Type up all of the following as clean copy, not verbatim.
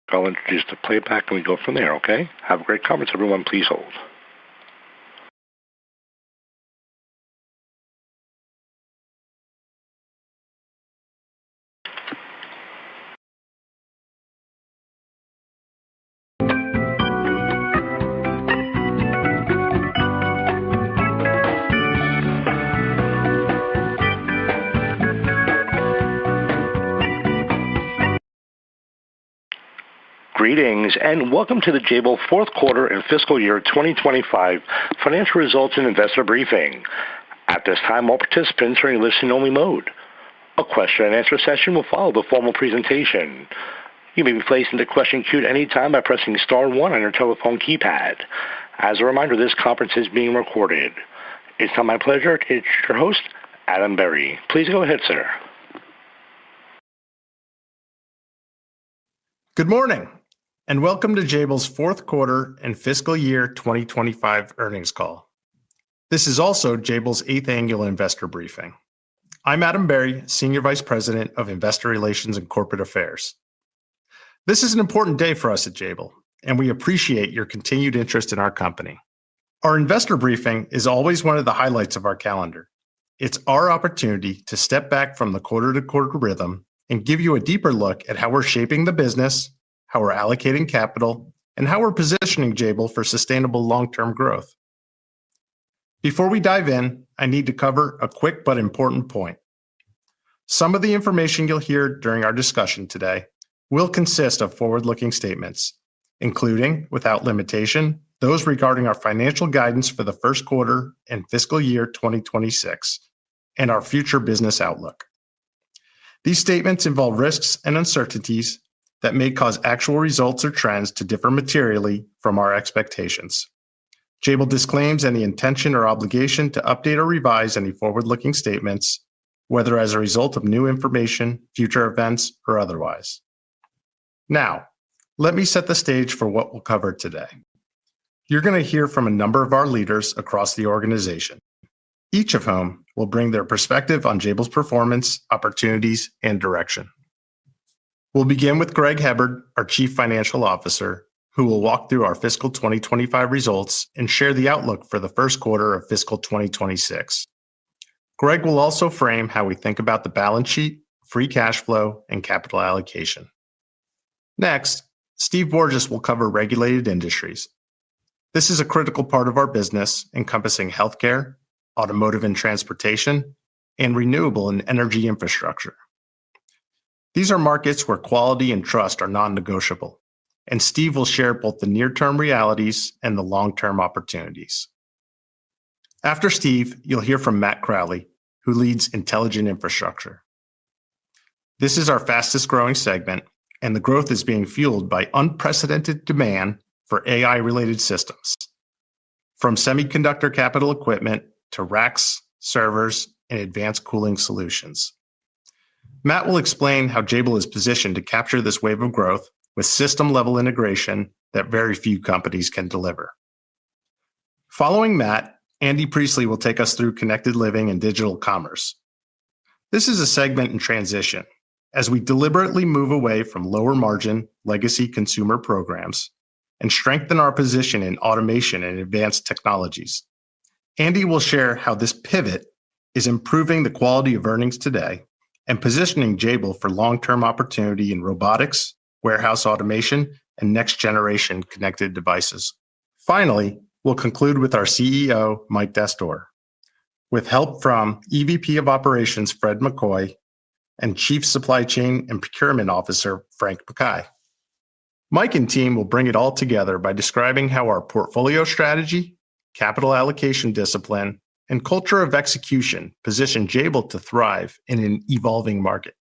I'll introduce the playback and we go from there, okay? Have a great conference, everyone. Please hold. Greetings and welcome to the Jabil fourth quarter and fiscal year 2025 financial results and investor briefing. At this time, all participants are in listen-only mode. A question-and-answer session will follow the formal presentation. You may be placed into question queue at any time by pressing star 1 on your telephone keypad. As a reminder, this conference is being recorded. It's now my pleasure to introduce your host, Adam Berry. Please go ahead, sir. Good morning, and welcome to Jabil's fourth quarter and fiscal year 2025 earnings call. This is also Jabil's 8th annual investor briefing. I'm Adam Berry, Senior Vice President of Investor Relations and Corporate Affairs. This is an important day for us at Jabil, and we appreciate your continued interest in our company. Our investor briefing is always one of the highlights of our calendar. It's our opportunity to step back from the quarter-to-quarter rhythm and give you a deeper look at how we're shaping the business, how we're allocating capital, and how we're positioning Jabil for sustainable long-term growth. Before we dive in, I need to cover a quick but important point. Some of the information you'll hear during our discussion today will consist of forward-looking statements, including, without limitation, those regarding our financial guidance for the first quarter and fiscal year 2026, and our future business outlook. These statements involve risks and uncertainties that may cause actual results or trends to differ materially from our expectations. Jabil disclaims any intention or obligation to update or revise any forward-looking statements, whether as a result of new information, future events, or otherwise. Now, let me set the stage for what we'll cover today. You're going to hear from a number of our leaders across the organization, each of whom will bring their perspective on Jabil's performance, opportunities, and direction. We'll begin with Greg Hebard, our Chief Financial Officer, who will walk through our fiscal 2025 results and share the outlook for the first quarter of fiscal 2026. Greg will also frame how we think about the balance sheet, free cash flow, and capital allocation. Next, Steve Borges will cover regulated industries. This is a critical part of our business, encompassing healthcare, automotive and transportation, and renewable and energy infrastructure. These are markets where quality and trust are non-negotiable, and Steve will share both the near-term realities and the long-term opportunities. After Steve, you'll hear from Matt Crowley, who leads Intelligent Infrastructure. This is our fastest-growing segment, and the growth is being fueled by unprecedented demand for AI-related systems, from semiconductor capital equipment to racks, servers, and advanced cooling solutions. Matt will explain how Jabil is positioned to capture this wave of growth with system-level integration that very few companies can deliver. Following Matt, Andy Priestley will take us through connected living and digital commerce. This is a segment in transition as we deliberately move away from lower-margin legacy consumer programs and strengthen our position in automation and advanced technologies. Andy will share how this pivot is improving the quality of earnings today and positioning Jabil for long-term opportunity in robotics, warehouse automation, and next-generation connected devices. Finally, we'll conclude with our CEO, Mike Dastoor, with help from EVP of Operations, Fred McCoy, and Chief Supply Chain and Procurement Officer, Frank Mackay. Mike and team will bring it all together by describing how our portfolio strategy, capital allocation discipline, and culture of execution position Jabil to thrive in an evolving market.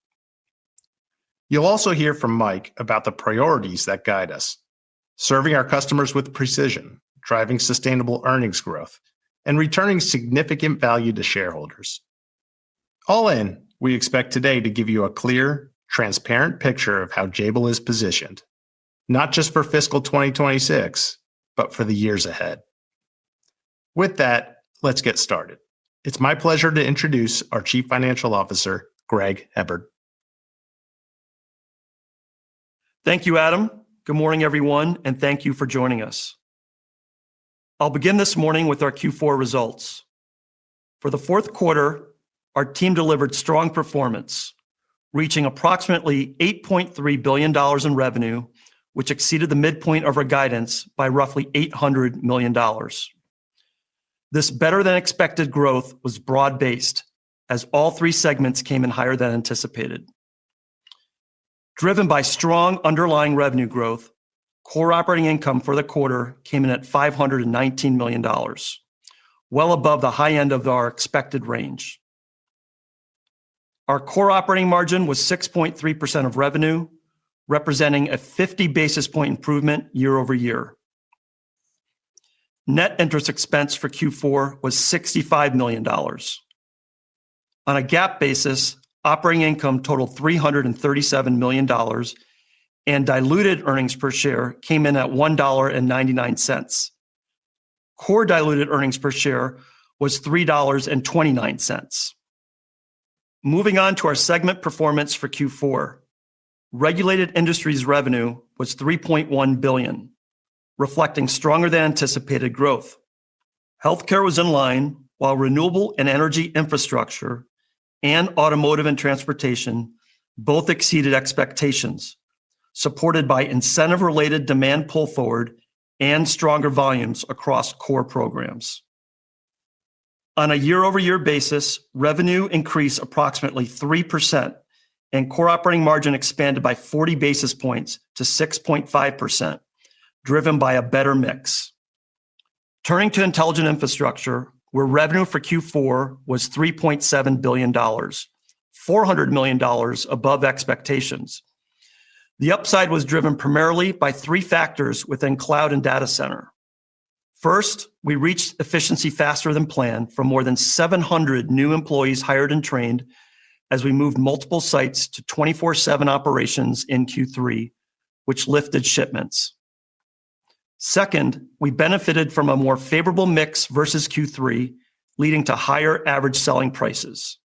You'll also hear from Mike about the priorities that guide us, serving our customers with precision, driving sustainable earnings growth, and returning significant value to shareholders. All in, we expect today to give you a clear, transparent picture of how Jabil is positioned, not just for fiscal 2026, but for the years ahead. With that, let's get started. It's my pleasure to introduce our Chief Financial Officer, Greg Hebard. Thank you, Adam. Good morning, everyone, and thank you for joining us. I'll begin this morning with our Q4 results. For the fourth quarter, our team delivered strong performance, reaching approximately $8.3 billion in revenue, which exceeded the midpoint of our guidance by roughly $800 million. This better-than-expected growth was broad-based, as all three segments came in higher than anticipated. Driven by strong underlying revenue growth, core operating income for the quarter came in at $519 million, well above the high end of our expected range. Our core operating margin was 6.3% of revenue, representing a 50 basis point improvement year over year. Net interest expense for Q4 was $65 million. On a GAAP basis, operating income totaled $337 million, and diluted earnings per share came in at $1.99. Core diluted earnings per share was $3.29. Moving on to our segment performance for Q4, Regulated Industries revenue was $3.1 billion, reflecting stronger than anticipated growth. Healthcare was in line, while renewable and energy infrastructure and automotive and transportation both exceeded expectations, supported by incentive-related demand pull forward and stronger volumes across core programs. On a year-over-year basis, revenue increased approximately 3%, and core operating margin expanded by 40 basis points to 6.5%, driven by a better mix. Turning to Intelligent Infrastructure, where revenue for Q4 was $3.7 billion, $400 million above expectations. The upside was driven primarily by three factors within cloud and data center. First, we reached efficiency faster than planned from more than 700 new employees hired and trained as we moved multiple sites to 24/7 operations in Q3, which lifted shipments. Second, we benefited from a more favorable mix versus Q3, leading to higher average selling prices.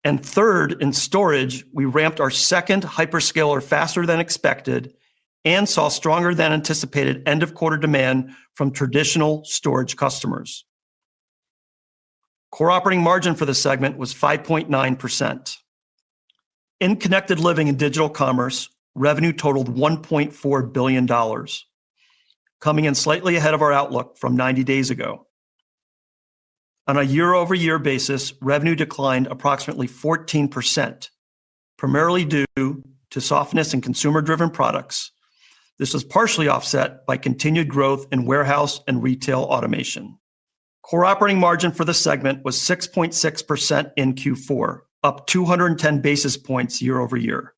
And third, in storage, we ramped our second hyperscaler faster than expected and saw stronger than anticipated end-of-quarter demand from traditional storage customers. Core operating margin for the segment was 5.9%. In Connected Living and Digital Commerce, revenue totaled $1.4 billion, coming in slightly ahead of our outlook from 90 days ago. On a year-over-year basis, revenue declined approximately 14%, primarily due to softness in consumer-driven products. This was partially offset by continued growth in warehouse and retail automation. Core operating margin for the segment was 6.6% in Q4, up 210 basis points year over year.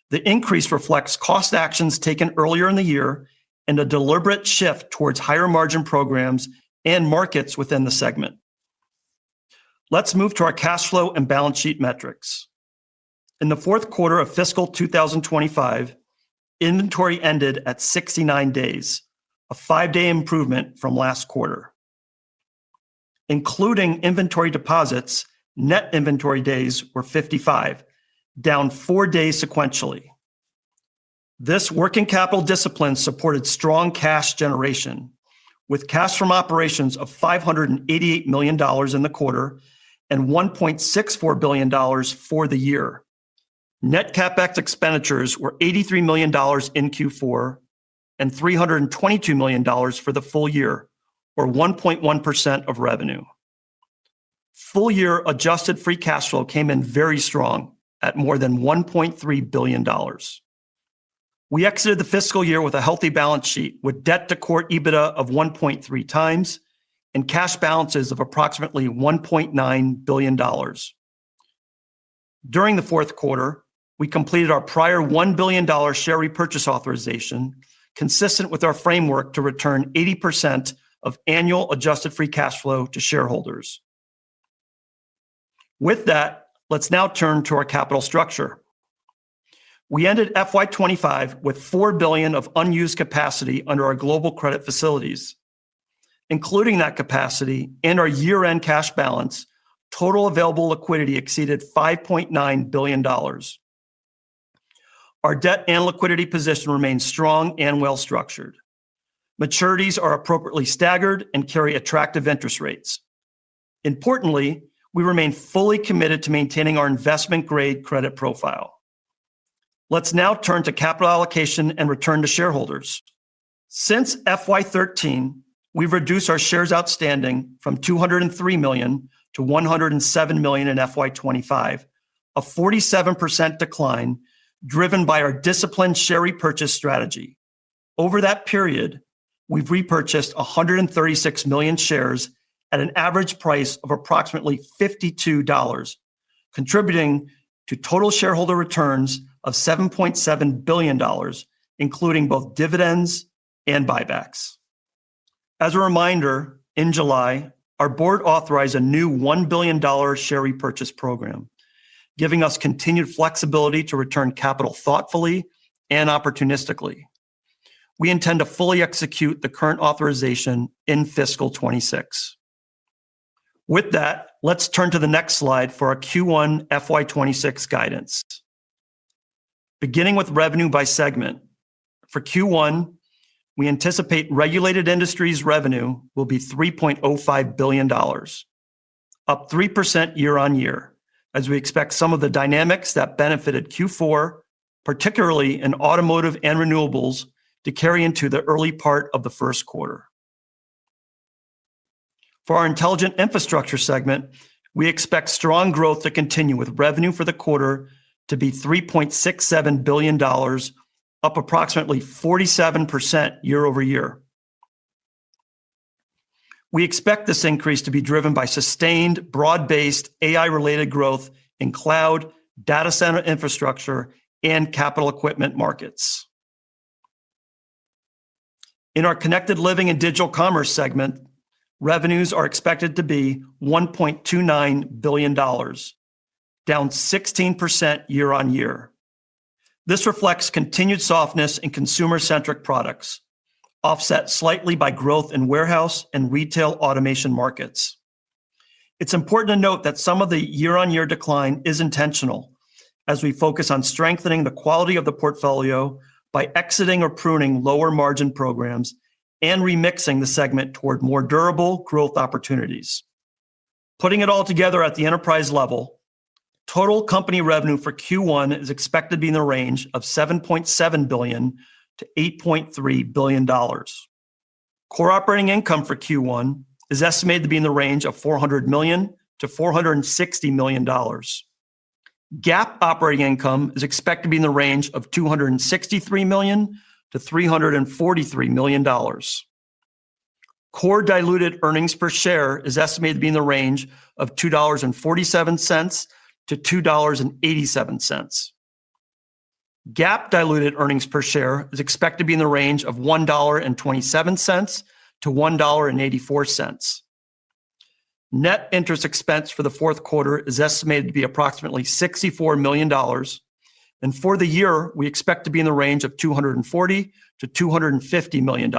The increase reflects cost actions taken earlier in the year and a deliberate shift towards higher margin programs and markets within the segment. Let's move to our cash flow and balance sheet metrics. In the fourth quarter of fiscal 2025, inventory ended at 69 days, a 5-day improvement from last quarter. Including inventory deposits, net inventory days were 55, down 4 days sequentially. This working capital discipline supported strong cash generation, with cash from operations of $588 million in the quarter and $1.64 billion for the year. Net CapEx expenditures were $83 million in Q4 and $322 million for the full year, or 1.1% of revenue. Full-year adjusted free cash flow came in very strong at more than $1.3 billion. We exited the fiscal year with a healthy balance sheet with debt to core EBITDA of 1.3 times and cash balances of approximately $1.9 billion. During the fourth quarter, we completed our prior $1 billion share repurchase authorization, consistent with our framework to return 80% of annual adjusted free cash flow to shareholders. With that, let's now turn to our capital structure. We ended FY25 with $4 billion of unused capacity under our global credit facilities. Including that capacity and our year-end cash balance, total available liquidity exceeded $5.9 billion. Our debt and liquidity position remains strong and well-structured. Maturities are appropriately staggered and carry attractive interest rates. Importantly, we remain fully committed to maintaining our investment-grade credit profile. Let's now turn to capital allocation and return to shareholders. Since FY13, we've reduced our shares outstanding from 203 million to 107 million in FY25, a 47% decline driven by our disciplined share repurchase strategy. Over that period, we've repurchased 136 million shares at an average price of approximately $52, contributing to total shareholder returns of $7.7 billion, including both dividends and buybacks. As a reminder, in July, our board authorized a new $1 billion share repurchase program, giving us continued flexibility to return capital thoughtfully and opportunistically. We intend to fully execute the current authorization in fiscal 26. With that, let's turn to the next slide for our Q1 FY26 guidance. Beginning with revenue by segment. For Q1, we anticipate regulated industries revenue will be $3.05 billion, up 3% year on year, as we expect some of the dynamics that benefited Q4, particularly in automotive and renewables, to carry into the early part of the first quarter. For our intelligent infrastructure segment, we expect strong growth to continue with revenue for the quarter to be $3.67 billion, up approximately 47% year over year. We expect this increase to be driven by sustained, broad-based AI-related growth in cloud, data center infrastructure, and capital equipment markets. In our connected living and digital commerce segment, revenues are expected to be $1.29 billion, down 16% year on year. This reflects continued softness in consumer-centric products, offset slightly by growth in warehouse and retail automation markets. It's important to note that some of the year-on-year decline is intentional, as we focus on strengthening the quality of the portfolio by exiting or pruning lower margin programs and remixing the segment toward more durable growth opportunities. Putting it all together at the enterprise level, total company revenue for Q1 is expected to be in the range of $7.7 billion to $8.3 billion. Core operating income for Q1 is estimated to be in the range of $400 million to $460 million. GAAP operating income is expected to be in the range of $263 million to $343 million. Core diluted earnings per share is estimated to be in the range of $2.47 to $2.87. GAAP diluted earnings per share is expected to be in the range of $1.27 to $1.84. Net interest expense for the fourth quarter is estimated to be approximately $64 million. And for the year, we expect to be in the range of $240 to $250 million.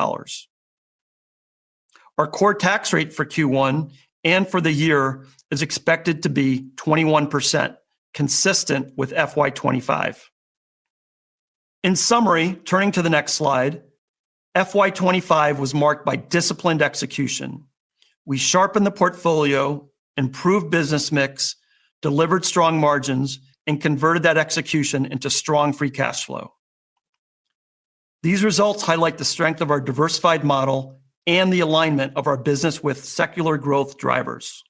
Our core tax rate for Q1 and for the year is expected to be 21%, consistent with FY25. In summary, turning to the next slide, FY25 was marked by disciplined execution. We sharpened the portfolio, improved business mix, delivered strong margins, and converted that execution into strong free cash flow. These results highlight the strength of our diversified model and the alignment of our business with secular growth drivers.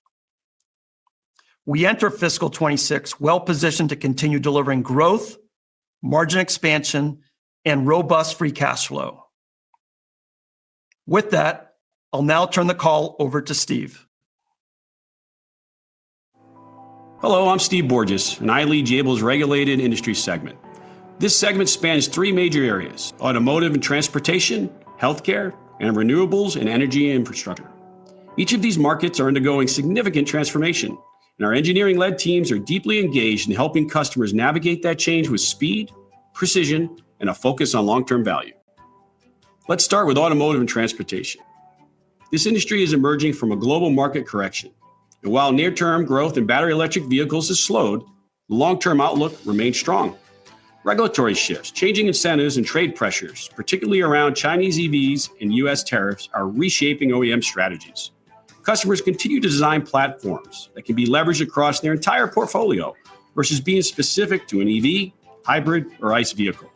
We enter fiscal 26 well-positioned to continue delivering growth, margin expansion, and robust free cash flow. With that, I'll now turn the call over to Steve. Hello, I'm Steve Borges, and I lead Jabil's regulated industry segment. This segment spans three major areas: automotive and transportation, healthcare, and renewables and energy infrastructure. Each of these markets are undergoing significant transformation, and our engineering-led teams are deeply engaged in helping customers navigate that change with speed, precision, and a focus on long-term value. Let's start with automotive and transportation. This industry is emerging from a global market correction, and while near-term growth in battery electric vehicles has slowed, the long-term outlook remains strong. Regulatory shifts, changing incentives, and trade pressures, particularly around Chinese EVs and U.S. tariffs, are reshaping OEM strategies. Customers continue to design platforms that can be leveraged across their entire portfolio versus being specific to an EV, hybrid, or ICE vehicle.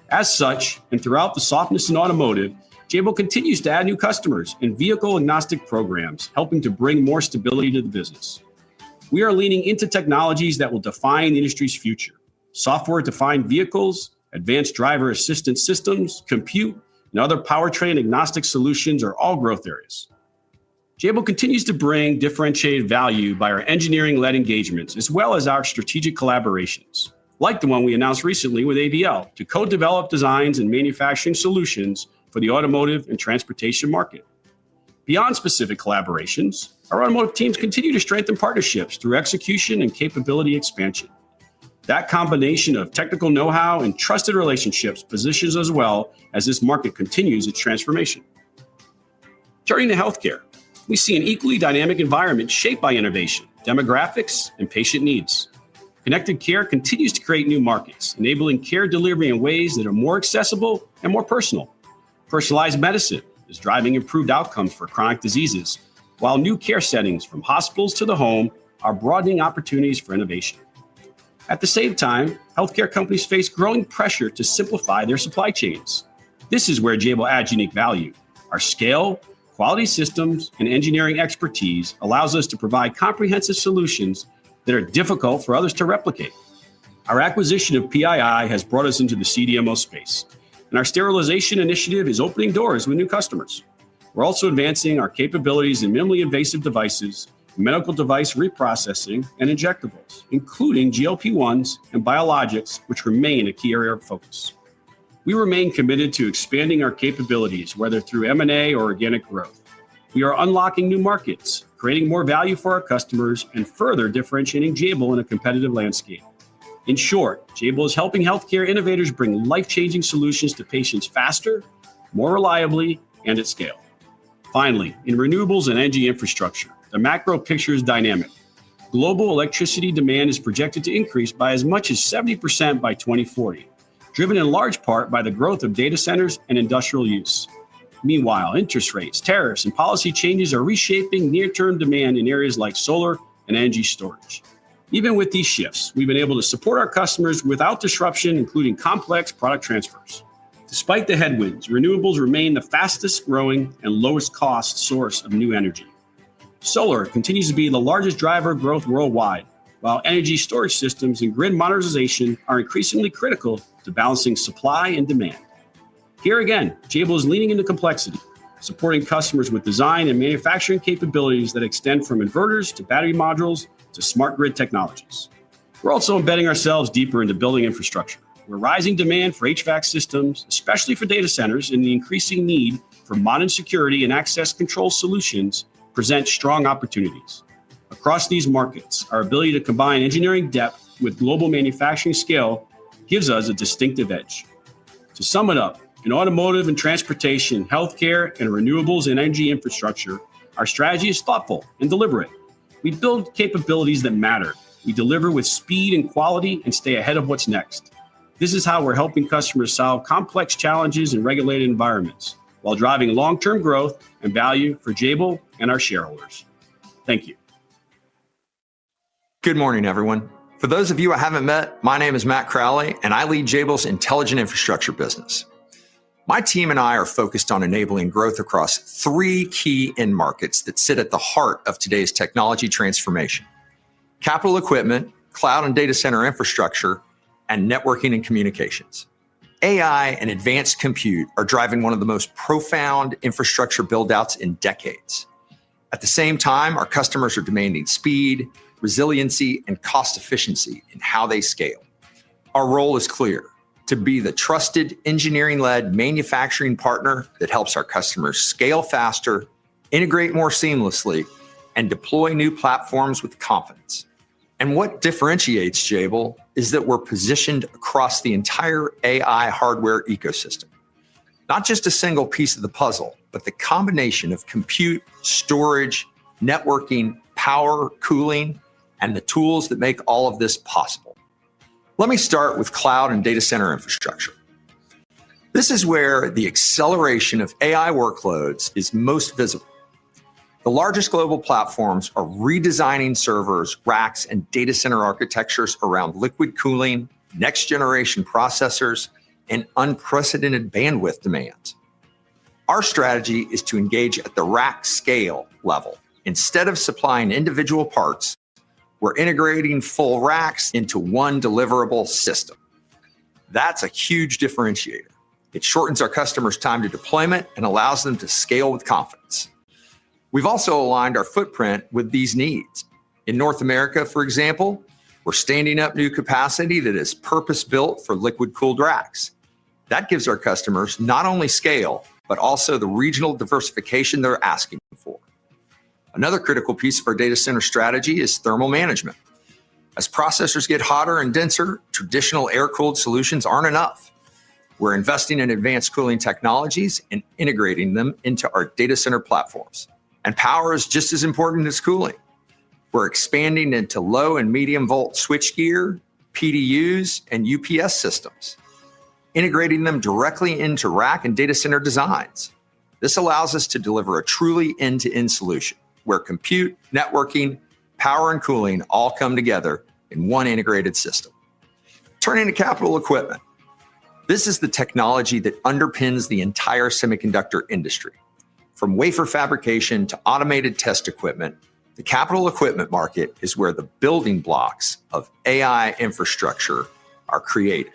As such, and throughout the softness in automotive, Jabil continues to add new customers and vehicle-agnostic programs, helping to bring more stability to the business. We are leaning into technologies that will define the industry's future. Software-defined vehicles, advanced driver assistance systems, compute, and other powertrain-agnostic solutions are all growth areas. Jabil continues to bring differentiated value by our engineering-led engagements, as well as our strategic collaborations, like the one we announced recently with ABL, to co-develop designs and manufacturing solutions for the automotive and transportation market. Beyond specific collaborations, our automotive teams continue to strengthen partnerships through execution and capability expansion. That combination of technical know-how and trusted relationships positions us well as this market continues its transformation. Turning to healthcare, we see an equally dynamic environment shaped by innovation, demographics, and patient needs. Connected care continues to create new markets, enabling care delivery in ways that are more accessible and more personal. Personalized medicine is driving improved outcomes for chronic diseases, while new care settings from hospitals to the home are broadening opportunities for innovation. At the same time, healthcare companies face growing pressure to simplify their supply chains. This is where Jabil adds unique value. Our scale, quality systems, and engineering expertise allows us to provide comprehensive solutions that are difficult for others to replicate. Our acquisition of PII has brought us into the CDMO space, and our sterilization initiative is opening doors with new customers. We're also advancing our capabilities in minimally invasive devices, medical device reprocessing, and injectables, including GLP-1s and biologics, which remain a key area of focus. We remain committed to expanding our capabilities, whether through M&A or organic growth. We are unlocking new markets, creating more value for our customers, and further differentiating Jabil in a competitive landscape. In short, Jabil is helping healthcare innovators bring life-changing solutions to patients faster, more reliably, and at scale. Finally, in renewables and energy infrastructure, the macro picture is dynamic. Global electricity demand is projected to increase by as much as 70% by 2040, driven in large part by the growth of data centers and industrial use. Meanwhile, interest rates, tariffs, and policy changes are reshaping near-term demand in areas like solar and energy storage. Even with these shifts, we've been able to support our customers without disruption, including complex product transfers. Despite the headwinds, renewables remain the fastest growing and lowest cost source of new energy. Solar continues to be the largest driver of growth worldwide, while energy storage systems and grid modernization are increasingly critical to balancing supply and demand. Here again, Jabil is leaning into complexity, supporting customers with design and manufacturing capabilities that extend from inverters to battery modules to smart grid technologies. We're also embedding ourselves deeper into building infrastructure, where rising demand for HVAC systems, especially for data centers, and the increasing need for modern security and access control solutions present strong opportunities. Across these markets, our ability to combine engineering depth with global manufacturing scale gives us a distinctive edge. To sum it up, in automotive and transportation, healthcare, and renewables and energy infrastructure, our strategy is thoughtful and deliberate. We build capabilities that matter. We deliver with speed and quality and stay ahead of what's next. This is how we're helping customers solve complex challenges in regulated environments, while driving long-term growth and value for Jabil and our shareholders. Thank you. Good morning, everyone. For those of you I haven't met, my name is Matt Crowley, and I lead Jabil's intelligent infrastructure business. My team and I are focused on enabling growth across three key end markets that sit at the heart of today's technology transformation: capital equipment, cloud and data center infrastructure, and networking and communications. AI and advanced compute are driving one of the most profound infrastructure build-outs in decades. At the same time, our customers are demanding speed, resiliency, and cost efficiency in how they scale. Our role is clear: to be the trusted engineering-led manufacturing partner that helps our customers scale faster, integrate more seamlessly, and deploy new platforms with confidence. And what differentiates Jabil is that we're positioned across the entire AI hardware ecosystem. Not just a single piece of the puzzle, but the combination of compute, storage, networking, power, cooling, and the tools that make all of this possible. Let me start with cloud and data center infrastructure. This is where the acceleration of AI workloads is most visible. The largest global platforms are redesigning servers, racks, and data center architectures around liquid cooling, next-generation processors, and unprecedented bandwidth demands. Our strategy is to engage at the rack scale level. Instead of supplying individual parts, we're integrating full racks into one deliverable system. That's a huge differentiator. It shortens our customers' time to deployment and allows them to scale with confidence. We've also aligned our footprint with these needs. In North America, for example, we're standing up new capacity that is purpose-built for liquid-cooled racks. That gives our customers not only scale, but also the regional diversification they're asking for. Another critical piece of our data center strategy is thermal management. As processors get hotter and denser, traditional air-cooled solutions aren't enough. We're investing in advanced cooling technologies and integrating them into our data center platforms. And power is just as important as cooling. We're expanding into low and medium volt switchgear, PDUs, and UPS systems, integrating them directly into rack and data center designs. This allows us to deliver a truly end-to-end solution where compute, networking, power, and cooling all come together in one integrated system. Turning to capital equipment. This is the technology that underpins the entire semiconductor industry. From wafer fabrication to automated test equipment, the capital equipment market is where the building blocks of AI infrastructure are created.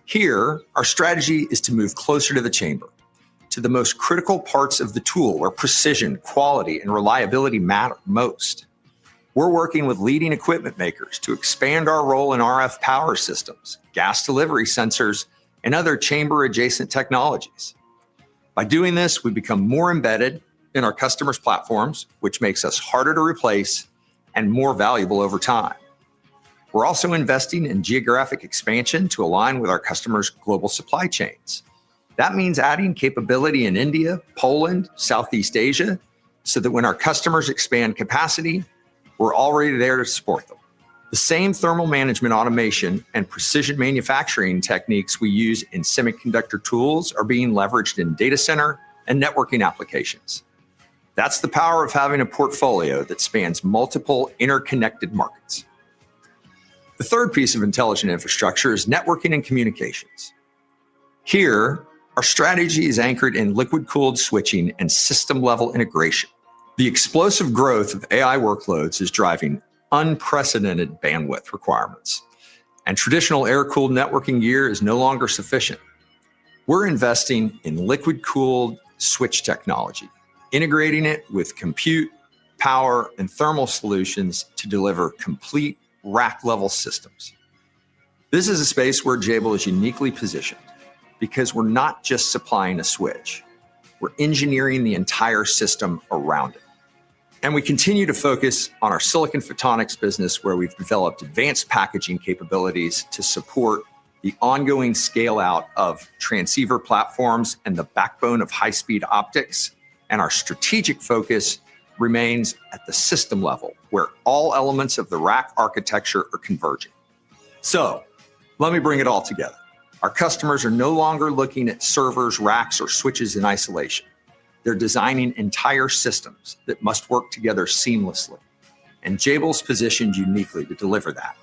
Here, our strategy is to move closer to the chamber, to the most critical parts of the tool where precision, quality, and reliability matter most. We're working with leading equipment makers to expand our role in RF power systems, gas delivery sensors, and other chamber-adjacent technologies. By doing this, we become more embedded in our customers' platforms, which makes us harder to replace and more valuable over time. We're also investing in geographic expansion to align with our customers' global supply chains. That means adding capability in India, Poland, Southeast Asia, so that when our customers expand capacity, we're already there to support them. The same thermal management automation and precision manufacturing techniques we use in semiconductor tools are being leveraged in data center and networking applications. That's the power of having a portfolio that spans multiple interconnected markets. The third piece of intelligent infrastructure is networking and communications. Here, our strategy is anchored in liquid-cooled switching and system-level integration. The explosive growth of AI workloads is driving unprecedented bandwidth requirements, and traditional air-cooled networking gear is no longer sufficient. We're investing in liquid-cooled switch technology, integrating it with compute, power, and thermal solutions to deliver complete rack-level systems. This is a space where Jabil is uniquely positioned because we're not just supplying a switch, we're engineering the entire system around it. And we continue to focus on our silicon photonics business, where we've developed advanced packaging capabilities to support the ongoing scale out of transceiver platforms and the backbone of high-speed optics. And our strategic focus remains at the system level, where all elements of the rack architecture are converging. So let me bring it all together. Our customers are no longer looking at servers, racks, or switches in isolation. They're designing entire systems that must work together seamlessly. And Jabil's positioned uniquely to deliver that.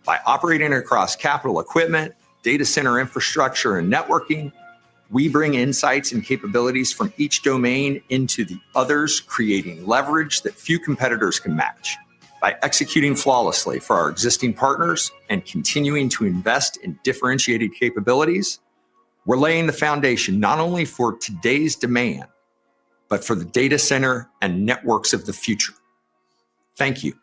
By operating across capital equipment, data center infrastructure, and networking, we bring insights and capabilities from each domain into the others, creating leverage that few competitors can match. By executing flawlessly for our existing partners and continuing to invest in differentiated capabilities, we're laying the foundation not only for today's demand, but for the data center and networks of the future. Thank you.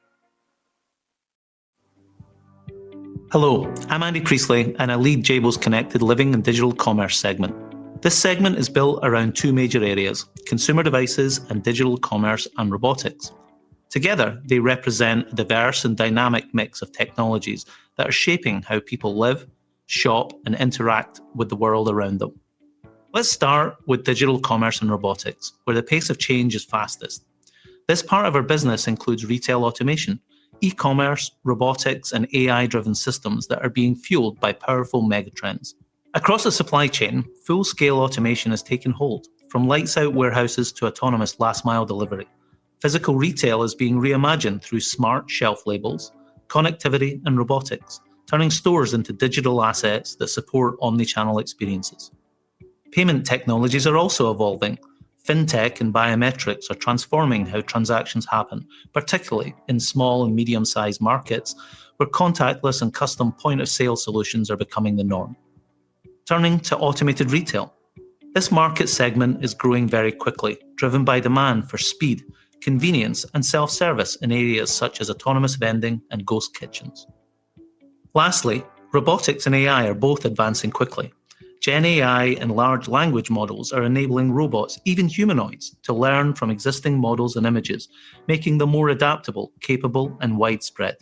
Hello, I'm Andy Priestley, and I lead Jabil's Connected Living and Digital Commerce segment. This segment is built around two major areas: consumer devices and digital commerce and robotics. Together, they represent a diverse and dynamic mix of technologies that are shaping how people live, shop, and interact with the world around them. Let's start with digital commerce and robotics, where the pace of change is fastest. This part of our business includes retail automation, e-commerce, robotics, and AI-driven systems that are being fueled by powerful megatrends. Across the supply chain, full-scale automation has taken hold, from lights-out warehouses to autonomous last-mile delivery. Physical retail is being reimagined through smart shelf labels, connectivity, and robotics, turning stores into digital assets that support omni-channel experiences. Payment technologies are also evolving. Fintech and biometrics are transforming how transactions happen, particularly in small and medium-sized markets where contactless and custom point-of-sale solutions are becoming the norm. Turning to automated retail. This market segment is growing very quickly, driven by demand for speed, convenience, and self-service in areas such as autonomous vending and ghost kitchens. Lastly, robotics and AI are both advancing quickly. Gen AI and large language models are enabling robots, even humanoids, to learn from existing models and images, making them more adaptable, capable, and widespread.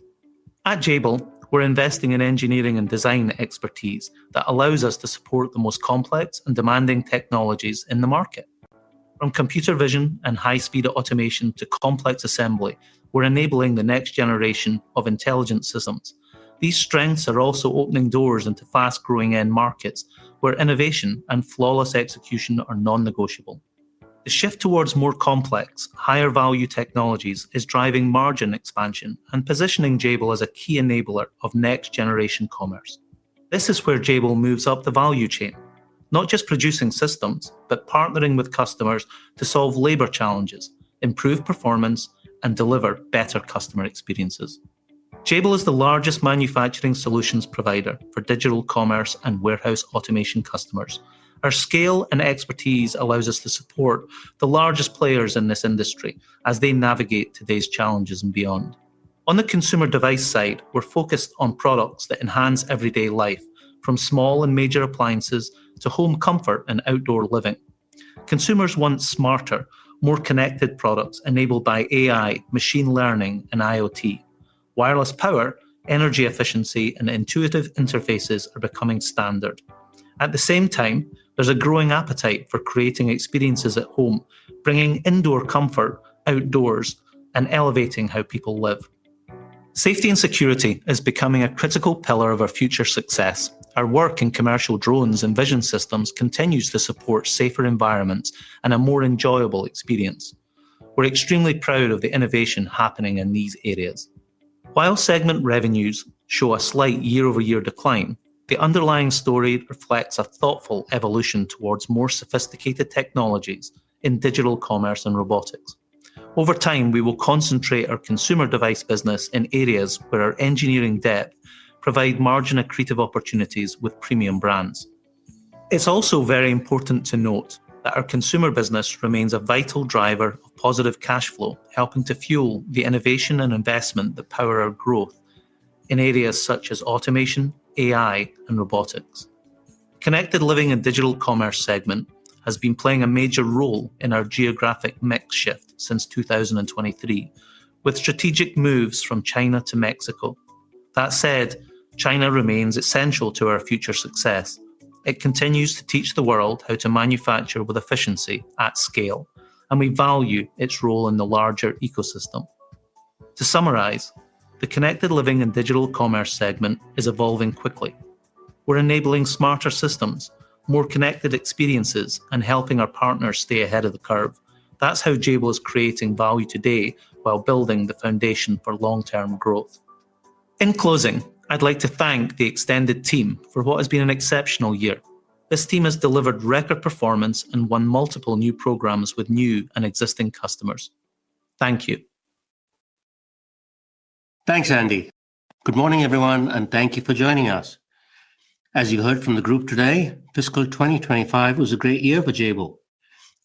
At Jabil, we're investing in engineering and design expertise that allows us to support the most complex and demanding technologies in the market. From computer vision and high-speed automation to complex assembly, we're enabling the next generation of intelligent systems. These strengths are also opening doors into fast-growing end markets where innovation and flawless execution are non-negotiable. The shift towards more complex, higher-value technologies is driving margin expansion and positioning Jabil as a key enabler of next-generation commerce. This is where Jabil moves up the value chain, not just producing systems, but partnering with customers to solve labor challenges, improve performance, and deliver better customer experiences. Jabil is the largest manufacturing solutions provider for digital commerce and warehouse automation customers. Our scale and expertise allows us to support the largest players in this industry as they navigate today's challenges and beyond. On the consumer device side, we're focused on products that enhance everyday life, from small and major appliances to home comfort and outdoor living. Consumers want smarter, more connected products enabled by AI, machine learning, and IoT. Wireless power, energy efficiency, and intuitive interfaces are becoming standard. At the same time, there's a growing appetite for creating experiences at home, bringing indoor comfort outdoors and elevating how people live. Safety and security is becoming a critical pillar of our future success. Our work in commercial drones and vision systems continues to support safer environments and a more enjoyable experience. We're extremely proud of the innovation happening in these areas. While segment revenues show a slight year-over-year decline, the underlying story reflects a thoughtful evolution towards more sophisticated technologies in digital commerce and robotics. Over time, we will concentrate our consumer device business in areas where our engineering depth provide margin accretive opportunities with premium brands. It's also very important to note that our consumer business remains a vital driver of positive cash flow, helping to fuel the innovation and investment that power our growth in areas such as automation, AI, and robotics. Connected Living and Digital Commerce segment has been playing a major role in our geographic mix shift since 2023, with strategic moves from China to Mexico. That said, China remains essential to our future success. It continues to teach the world how to manufacture with efficiency at scale, and we value its role in the larger ecosystem. To summarize, the Connected Living and Digital Commerce segment is evolving quickly. We're enabling smarter systems, more connected experiences, and helping our partners stay ahead of the curve. That's how Jabil is creating value today while building the foundation for long-term growth. In closing, I'd like to thank the extended team for what has been an exceptional year. This team has delivered record performance and won multiple new programs with new and existing customers. Thank you. Thanks, Andy. Good morning, everyone, and thank you for joining us. As you heard from the group today, fiscal 2025 was a great year for Jabil.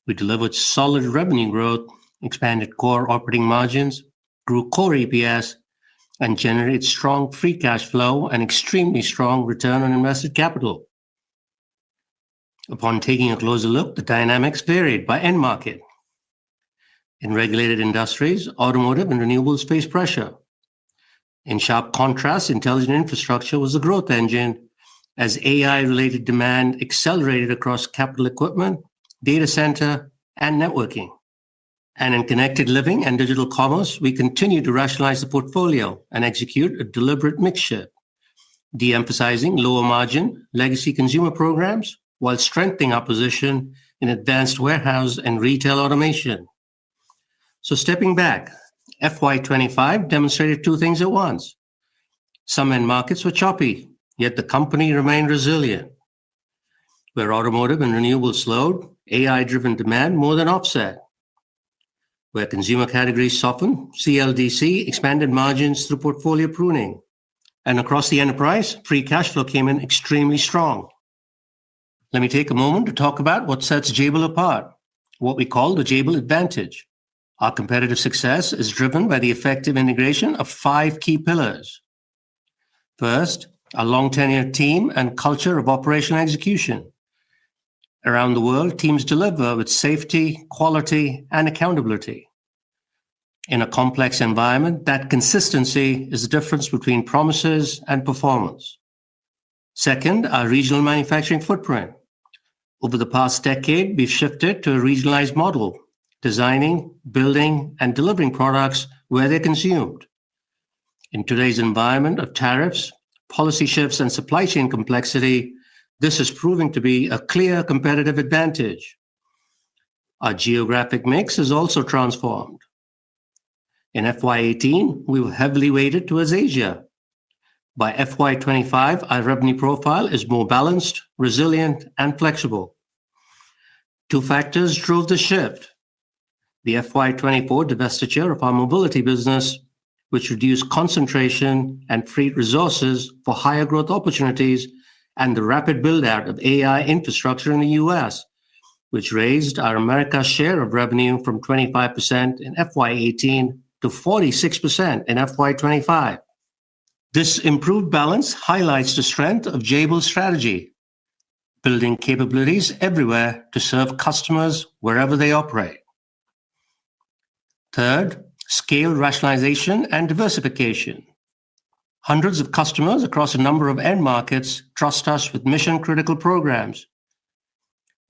We delivered solid revenue growth, expanded core operating margins, grew core EPS, and generated strong free cash flow and extremely strong return on invested capital. Upon taking a closer look, the dynamics varied by end market. In regulated industries, automotive and renewables faced pressure. In sharp contrast, intelligent infrastructure was the growth engine as AI-related demand accelerated across capital equipment, data center, and networking. And in connected living and digital commerce, we continue to rationalize the portfolio and execute a deliberate mix shift, de-emphasizing lower margin legacy consumer programs while strengthening our position in advanced warehouse and retail automation. So stepping back, FY25 demonstrated two things at once. Some end markets were choppy, yet the company remained resilient. Where automotive and renewables slowed, AI-driven demand more than offset. Where consumer categories softened, CLDC expanded margins through portfolio pruning. And across the enterprise, free cash flow came in extremely strong. Let me take a moment to talk about what sets Jabil apart, what we call the Jabil advantage. Our competitive success is driven by the effective integration of 5 key pillars. First, a long-tenured team and culture of operational execution. Around the world, teams deliver with safety, quality, and accountability. In a complex environment, that consistency is the difference between promises and performance. Second, our regional manufacturing footprint. Over the past decade, we've shifted to a regionalized model, designing, building, and delivering products where they're consumed. In today's environment of tariffs, policy shifts, and supply chain complexity, this is proving to be a clear competitive advantage. Our geographic mix is also transformed. In FY18, we were heavily weighted towards Asia. By FY25, our revenue profile is more balanced, resilient, and flexible. 2 factors drove the shift. The FY24 divestiture of our mobility business, which reduced concentration and freed resources for higher growth opportunities, and the rapid build-out of AI infrastructure in the US, which raised our Americas share of revenue from 25% in FY18 to 46% in FY25. This improved balance highlights the strength of Jabil's strategy, building capabilities everywhere to serve customers wherever they operate. Third, scale rationalization and diversification. Hundreds of customers across a number of end markets trust us with mission-critical programs.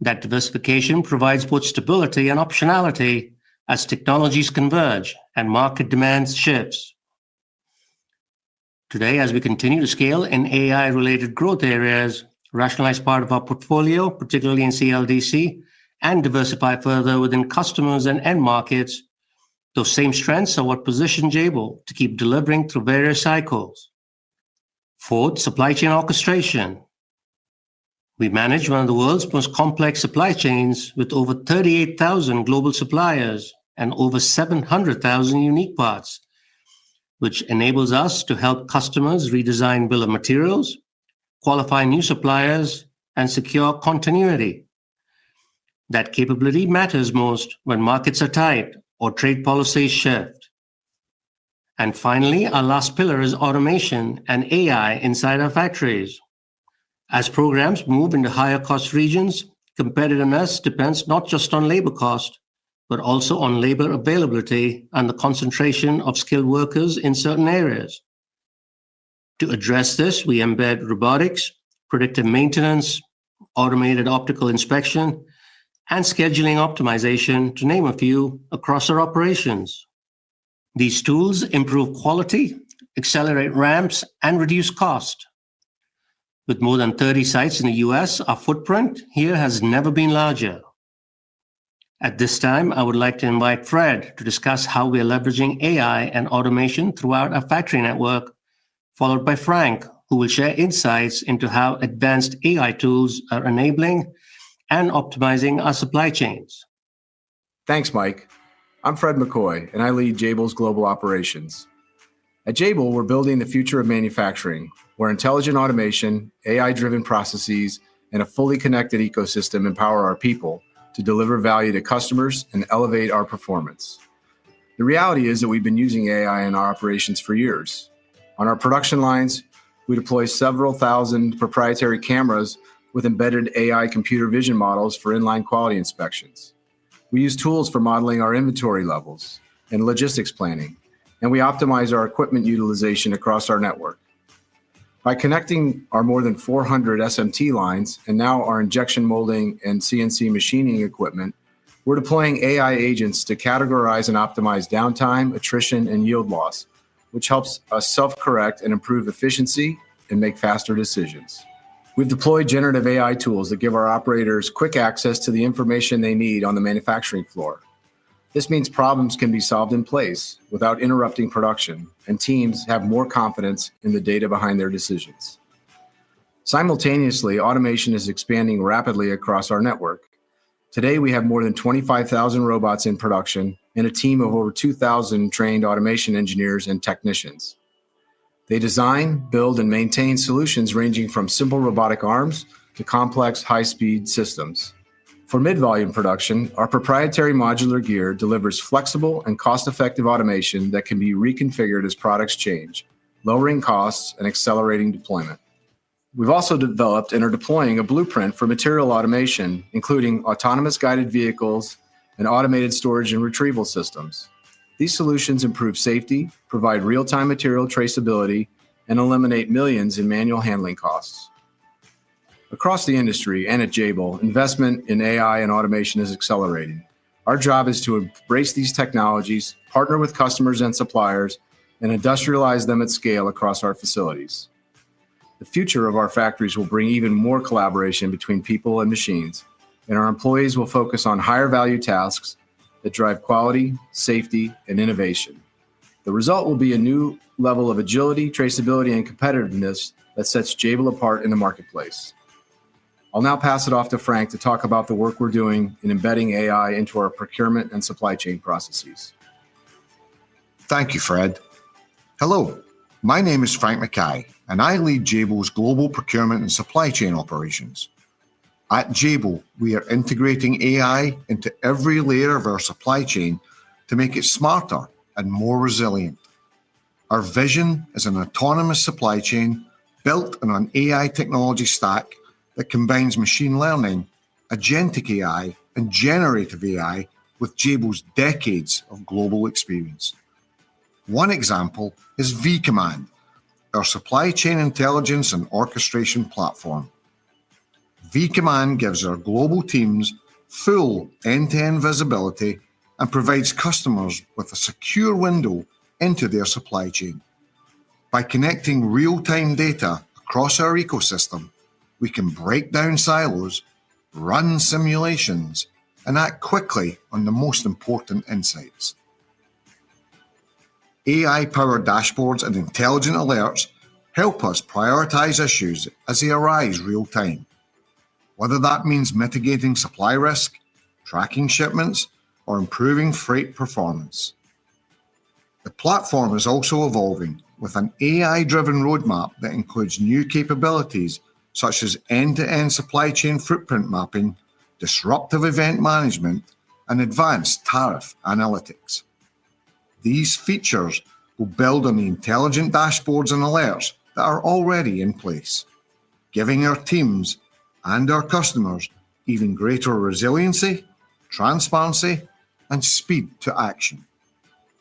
That diversification provides both stability and optionality as technologies converge and market demands shifts. Today, as we continue to scale in AI-related growth areas, rationalize part of our portfolio, particularly in CLDC, and diversify further within customers and end markets, those same strengths are what position Jabil to keep delivering through various cycles. Fourth, supply chain orchestration. We manage one of the world's most complex supply chains with over 38,000 global suppliers and over 700,000 unique parts, which enables us to help customers redesign bill of materials, qualify new suppliers, and secure continuity. That capability matters most when markets are tight or trade policies shift. And finally, our last pillar is automation and AI inside our factories. As programs move into higher cost regions, competitiveness depends not just on labor cost, but also on labor availability and the concentration of skilled workers in certain areas. To address this, we embed robotics, predictive maintenance, automated optical inspection, and scheduling optimization, to name a few, across our operations. These tools improve quality, accelerate ramps, and reduce cost. With more than 30 sites in the US, our footprint here has never been larger. At this time, I would like to invite Fred to discuss how we are leveraging AI and automation throughout our factory network, followed by Frank, who will share insights into how advanced AI tools are enabling and optimizing our supply chains. Thanks, Mike. I'm Fred McCoy, and I lead Jabil's global operations. At Jabil, we're building the future of manufacturing, where intelligent automation, AI-driven processes, and a fully connected ecosystem empower our people to deliver value to customers and elevate our performance. The reality is that we've been using AI in our operations for years. On our production lines, we deploy several thousand proprietary cameras with embedded AI computer vision models for inline quality inspections. We use tools for modeling our inventory levels and logistics planning, and we optimize our equipment utilization across our network. By connecting our more than 400 SMT lines and now our injection molding and CNC machining equipment, We're deploying AI agents to categorize and optimize downtime, attrition, and yield loss, which helps us self-correct and improve efficiency and make faster decisions. We've deployed generative AI tools that give our operators quick access to the information they need on the manufacturing floor. This means problems can be solved in place without interrupting production, and teams have more confidence in the data behind their decisions. Simultaneously, automation is expanding rapidly across our network. Today, we have more than 25,000 robots in production and a team of over 2,000 trained automation engineers and technicians. They design, build, and maintain solutions ranging from simple robotic arms to complex high-speed systems. For mid-volume production, our proprietary modular gear delivers flexible and cost-effective automation that can be reconfigured as products change, lowering costs and accelerating deployment. We've also developed and are deploying a blueprint for material automation, including autonomous guided vehicles and automated storage and retrieval systems. These solutions improve safety, provide real-time material traceability, and eliminate millions in manual handling costs. Across the industry and at Jabil, investment in AI and automation is accelerating. Our job is to embrace these technologies, partner with customers and suppliers, and industrialize them at scale across our facilities. The future of our factories will bring even more collaboration between people and machines, and our employees will focus on higher value tasks that drive quality, safety, and innovation. The result will be a new level of agility, traceability, and competitiveness that sets Jabil apart in the marketplace. I'll now pass it off to Frank to talk about the work we're doing in embedding AI into our procurement and supply chain processes. Thank you, Fred. Hello, my name is Frank Mackay, and I lead Jabil's global procurement and supply chain operations. At Jabil, we are integrating AI into every layer of our supply chain to make it smarter and more resilient. Our vision is an autonomous supply chain built on an AI technology stack that combines machine learning, agentic AI, and generative AI with Jabil's decades of global experience. One example is vCommand, our supply chain intelligence and orchestration platform. vCommand gives our global teams full end-to-end visibility and provides customers with a secure window into their supply chain. By connecting real-time data across our ecosystem, we can break down silos, run simulations, and act quickly on the most important insights. AI-powered dashboards and intelligent alerts help us prioritize issues as they arise real-time, whether that means mitigating supply risk, tracking shipments, or improving freight performance. The platform is also evolving with an AI-driven roadmap that includes new capabilities such as end-to-end supply chain footprint mapping, disruptive event management, and advanced tariff analytics. These features will build on the intelligent dashboards and alerts that are already in place, giving our teams and our customers even greater resiliency, transparency, and speed to action.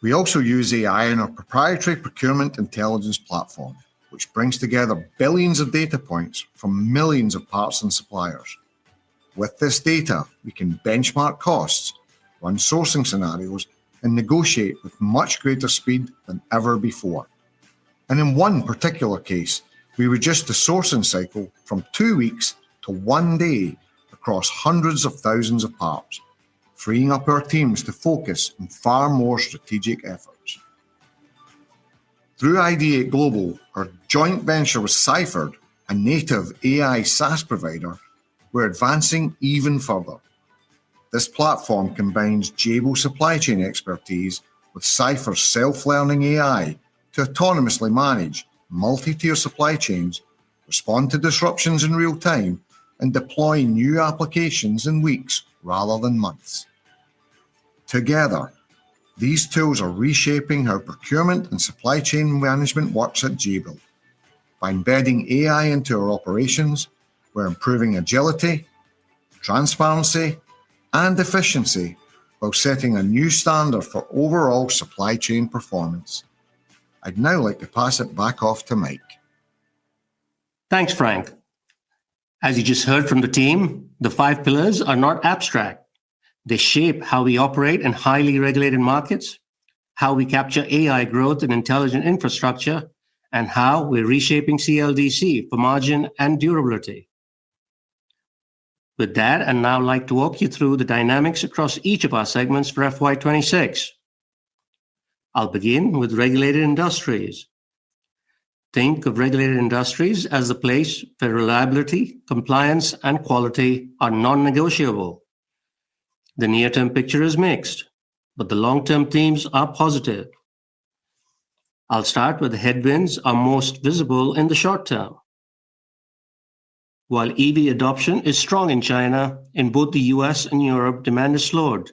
We also use AI in our proprietary procurement intelligence platform, which brings together billions of data points from millions of parts and suppliers. With this data, we can benchmark costs, run sourcing scenarios, and negotiate with much greater speed than ever before. And in one particular case, we reduced the sourcing cycle from 2 weeks to 1 day across hundreds of thousands of parts, freeing up our teams to focus on far more strategic efforts. Through Ideate Global, our joint venture with Cyphered, a native AI SaaS provider, we're advancing even further. This platform combines Jabil supply chain expertise with Cypher's self-learning AI to autonomously manage multi-tier supply chains, respond to disruptions in real time, and deploy new applications in weeks rather than months. Together, these tools are reshaping how procurement and supply chain management works at Jabil. By embedding AI into our operations, we're improving agility, transparency, and efficiency while setting a new standard for overall supply chain performance. I'd now like to pass it back off to Mike. Thanks, Frank. As you just heard from the team, the 5 pillars are not abstract. They shape how we operate in highly regulated markets, how we capture AI growth in intelligent infrastructure, and how we're reshaping CLDC for margin and durability. With that, I'd now like to walk you through the dynamics across each of our segments for FY26. I'll begin with regulated industries. Think of regulated industries as the place where reliability, compliance, and quality are non-negotiable. The near-term picture is mixed, but the long-term themes are positive. I'll start with the headwinds are most visible in the short term. While EV adoption is strong in China, in both the US and Europe, demand is slowed.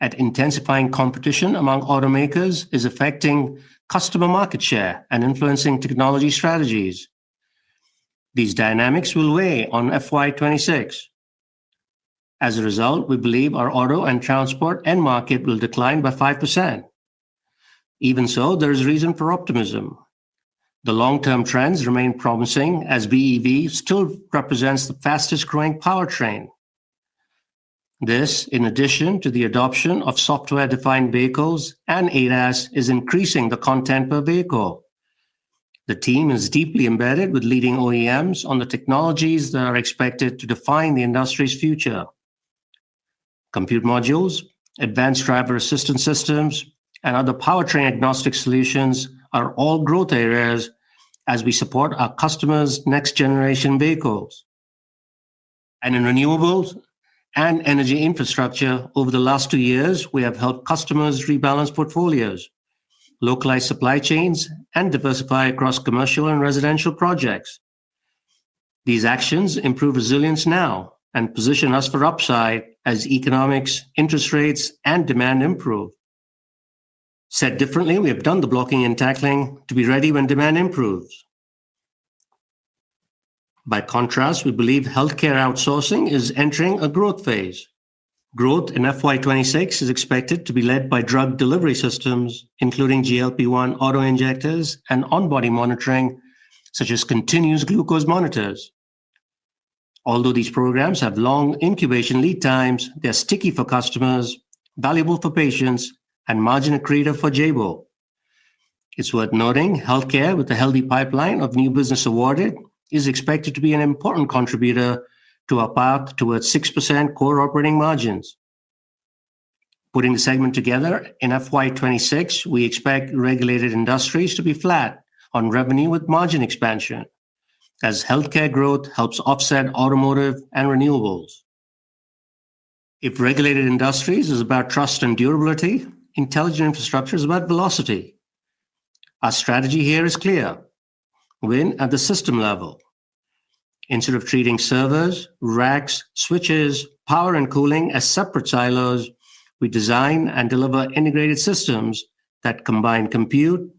And intensifying competition among automakers is affecting customer market share and influencing technology strategies. These dynamics will weigh on FY26. As a result, we believe our auto and transport end market will decline by 5%. Even so, there is reason for optimism. The long-term trends remain promising as BEV still represents the fastest growing powertrain. This, in addition to the adoption of software-defined vehicles and ADAS, is increasing the content per vehicle. The team is deeply embedded with leading OEMs on the technologies that are expected to define the industry's future. Compute modules, advanced driver assistance systems, and other powertrain agnostic solutions are all growth areas as we support our customers' next generation vehicles. And in renewables and energy infrastructure, over the last 2 years, we have helped customers rebalance portfolios, localize supply chains, and diversify across commercial and residential projects. These actions improve resilience now and position us for upside as economics, interest rates, and demand improve. Said differently, we have done the blocking and tackling to be ready when demand improves. By contrast, we believe healthcare outsourcing is entering a growth phase. Growth in FY26 is expected to be led by drug delivery systems, including GLP-1 auto-injectors and on-body monitoring, such as continuous glucose monitors. Although these programs have long incubation lead times, they're sticky for customers, valuable for patients, and margin accretive for Jabil. It's worth noting, healthcare, with a healthy pipeline of new business awarded, is expected to be an important contributor to our path towards 6% core operating margins. Putting the segment together, in FY26, we expect regulated industries to be flat on revenue with margin expansion, as healthcare growth helps offset automotive and renewables. If regulated industries is about trust and durability, intelligent infrastructure is about velocity. Our strategy here is clear. Win at the system level. Instead of treating servers, racks, switches, power, and cooling as separate silos, we design and deliver integrated systems that combine compute,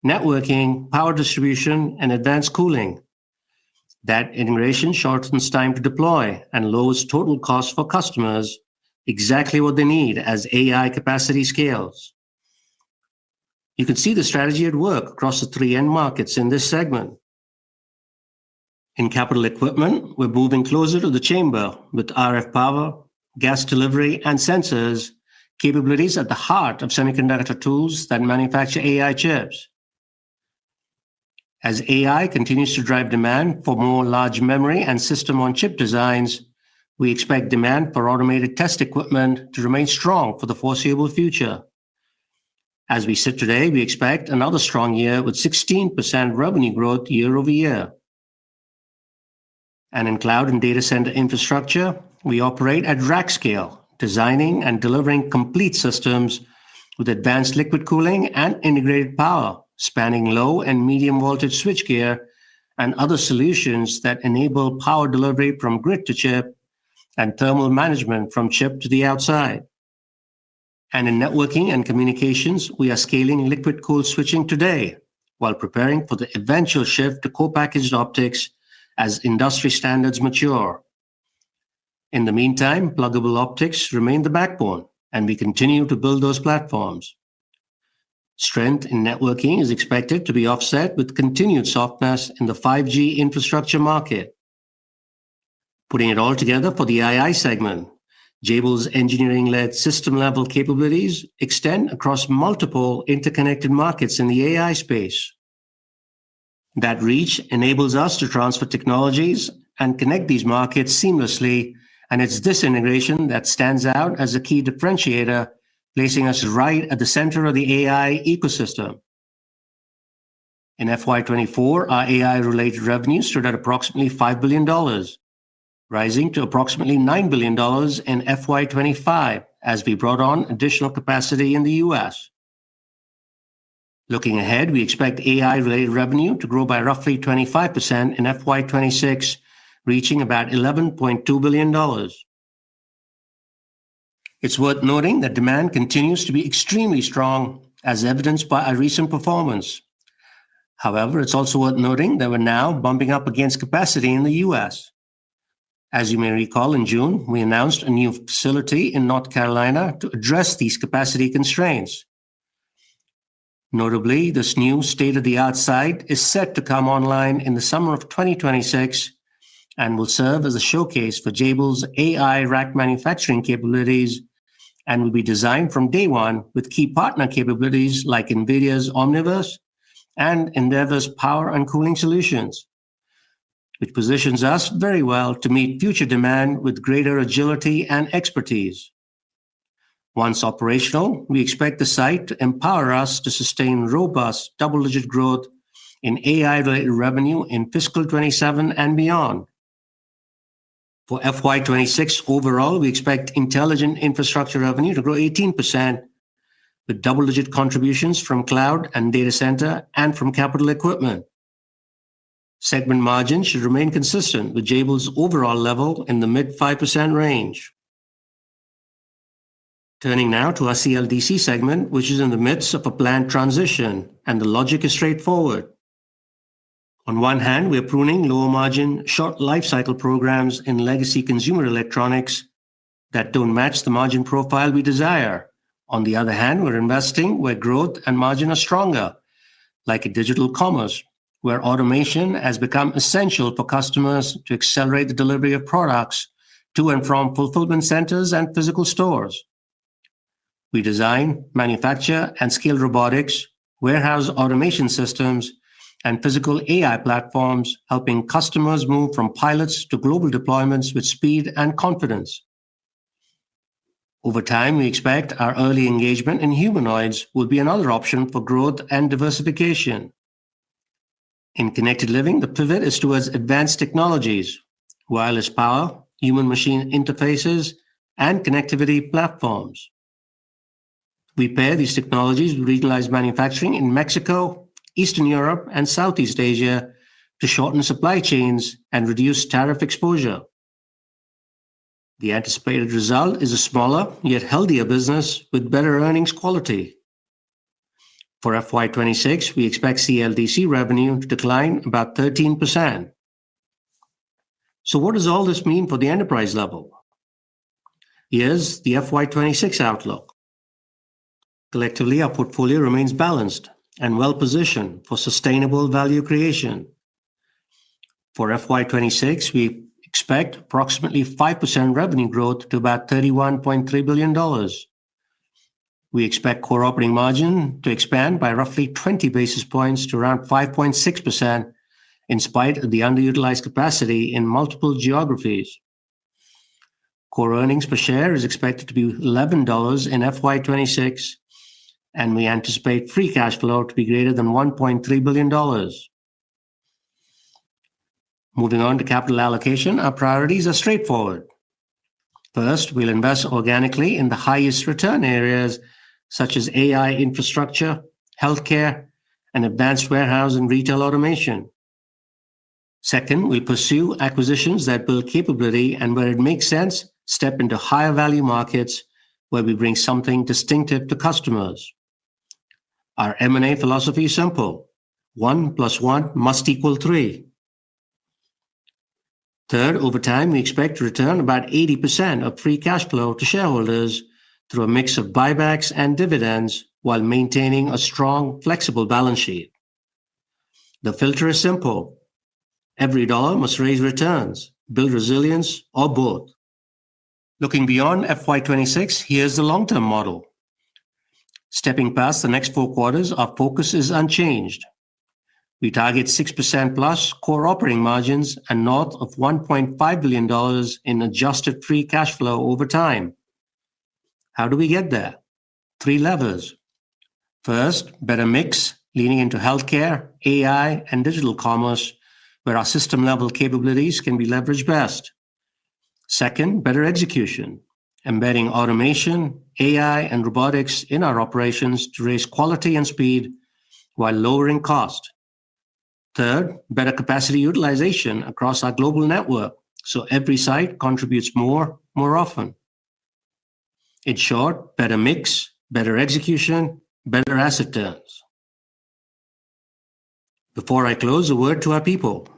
networking, power distribution, and advanced cooling. That integration shortens time to deploy and lowers total cost for customers, exactly what they need as AI capacity scales. You can see the strategy at work across the 3 end markets in this segment. In capital equipment, we're moving closer to the chamber with RF power, gas delivery, and sensors, capabilities at the heart of semiconductor tools that manufacture AI chips. As AI continues to drive demand for more large memory and system-on-chip designs, we expect demand for automated test equipment to remain strong for the foreseeable future. As we sit today, we expect another strong year with 16% revenue growth year over year. And in cloud and data center infrastructure, we operate at rack scale, designing and delivering complete systems with advanced liquid cooling and integrated power, spanning low and medium voltage switchgear and other solutions that enable power delivery from grid to chip and thermal management from chip to the outside. And in networking and communications, we are scaling liquid-cooled switching today while preparing for the eventual shift to co-packaged optics as industry standards mature. In the meantime, pluggable optics remain the backbone, and we continue to build those platforms. Strength in networking is expected to be offset with continued softness in the 5G infrastructure market. Putting it all together for the II segment, Jabil's engineering-led system-level capabilities extend across multiple interconnected markets in the AI space. That reach enables us to transfer technologies and connect these markets seamlessly, and it's this integration that stands out as a key differentiator, placing us right at the center of the AI ecosystem. In FY24, our AI-related revenue stood at approximately $5 billion, rising to approximately $9 billion in FY25 as we brought on additional capacity in the US. Looking ahead, we expect AI-related revenue to grow by roughly 25% in FY26, reaching about $11.2 billion. It's worth noting that demand continues to be extremely strong, as evidenced by our recent performance. However, it's also worth noting that we're now bumping up against capacity in the US. As you may recall, in June, we announced a new facility in North Carolina to address these capacity constraints. Notably, this new state-of-the-art site is set to come online in the summer of 2026 and will serve as a showcase for Jabil's AI rack manufacturing capabilities and will be designed from day one with key partner capabilities like NVIDIA's Omniverse and Endeavor's power and cooling solutions, which positions us very well to meet future demand with greater agility and expertise. Once operational, we expect the site to empower us to sustain robust double-digit growth in AI-related revenue in fiscal 27 and beyond. For FY26 overall, we expect intelligent infrastructure revenue to grow 18%, with double-digit contributions from cloud and data center and from capital equipment. Segment margins should remain consistent with Jabil's overall level in the mid 5% range. Turning now to our CLDC segment, which is in the midst of a planned transition, and the logic is straightforward. On one hand, we are pruning lower-margin, short lifecycle programs in legacy consumer electronics that don't match the margin profile we desire. On the other hand, we're investing where growth and margin are stronger, like in digital commerce, where automation has become essential for customers to accelerate the delivery of products to and from fulfillment centers and physical stores. We design, manufacture, and scale robotics, warehouse automation systems, and physical AI platforms, helping customers move from pilots to global deployments with speed and confidence. Over time, we expect our early engagement in humanoids will be another option for growth and diversification. In connected living, the pivot is towards advanced technologies, wireless power, human-machine interfaces, and connectivity platforms. We pair these technologies with regionalized manufacturing in Mexico, Eastern Europe, and Southeast Asia to shorten supply chains and reduce tariff exposure. The anticipated result is a smaller yet healthier business with better earnings quality. For FY26, we expect CLDC revenue to decline about 13%. So what does all this mean for the enterprise level? Here's the FY26 outlook. Collectively, our portfolio remains balanced and well-positioned for sustainable value creation. For FY26, we expect approximately 5% revenue growth to about $31.3 billion. We expect core operating margin to expand by roughly 20 basis points to around 5.6%, in spite of the underutilized capacity in multiple geographies. Core earnings per share is expected to be $11 in FY26, and we anticipate free cash flow to be greater than $1.3 billion. Moving on to capital allocation, our priorities are straightforward. First, we'll invest organically in the highest return areas such as AI infrastructure, healthcare, and advanced warehouse and retail automation. Second, we'll pursue acquisitions that build capability and, where it makes sense, step into higher value markets where we bring something distinctive to customers. Our M&A philosophy is simple. 1 + 1 must equal 3. Third, over time, we expect to return about 80% of free cash flow to shareholders through a mix of buybacks and dividends while maintaining a strong, flexible balance sheet. The filter is simple. Every dollar must raise returns, build resilience, or both. Looking beyond FY26, here's the long-term model. Stepping past the next 4 quarters, our focus is unchanged. We target 6% plus core operating margins and north of $1.5 billion in adjusted free cash flow over time. How do we get there? 3 levers. First, better mix, leaning into healthcare, AI, and digital commerce, where our system-level capabilities can be leveraged best. Second, better execution, embedding automation, AI, and robotics in our operations to raise quality and speed while lowering cost. Third, better capacity utilization across our global network, so every site contributes more often. In short, better mix, better execution, better asset turns. Before I close, a word to our people.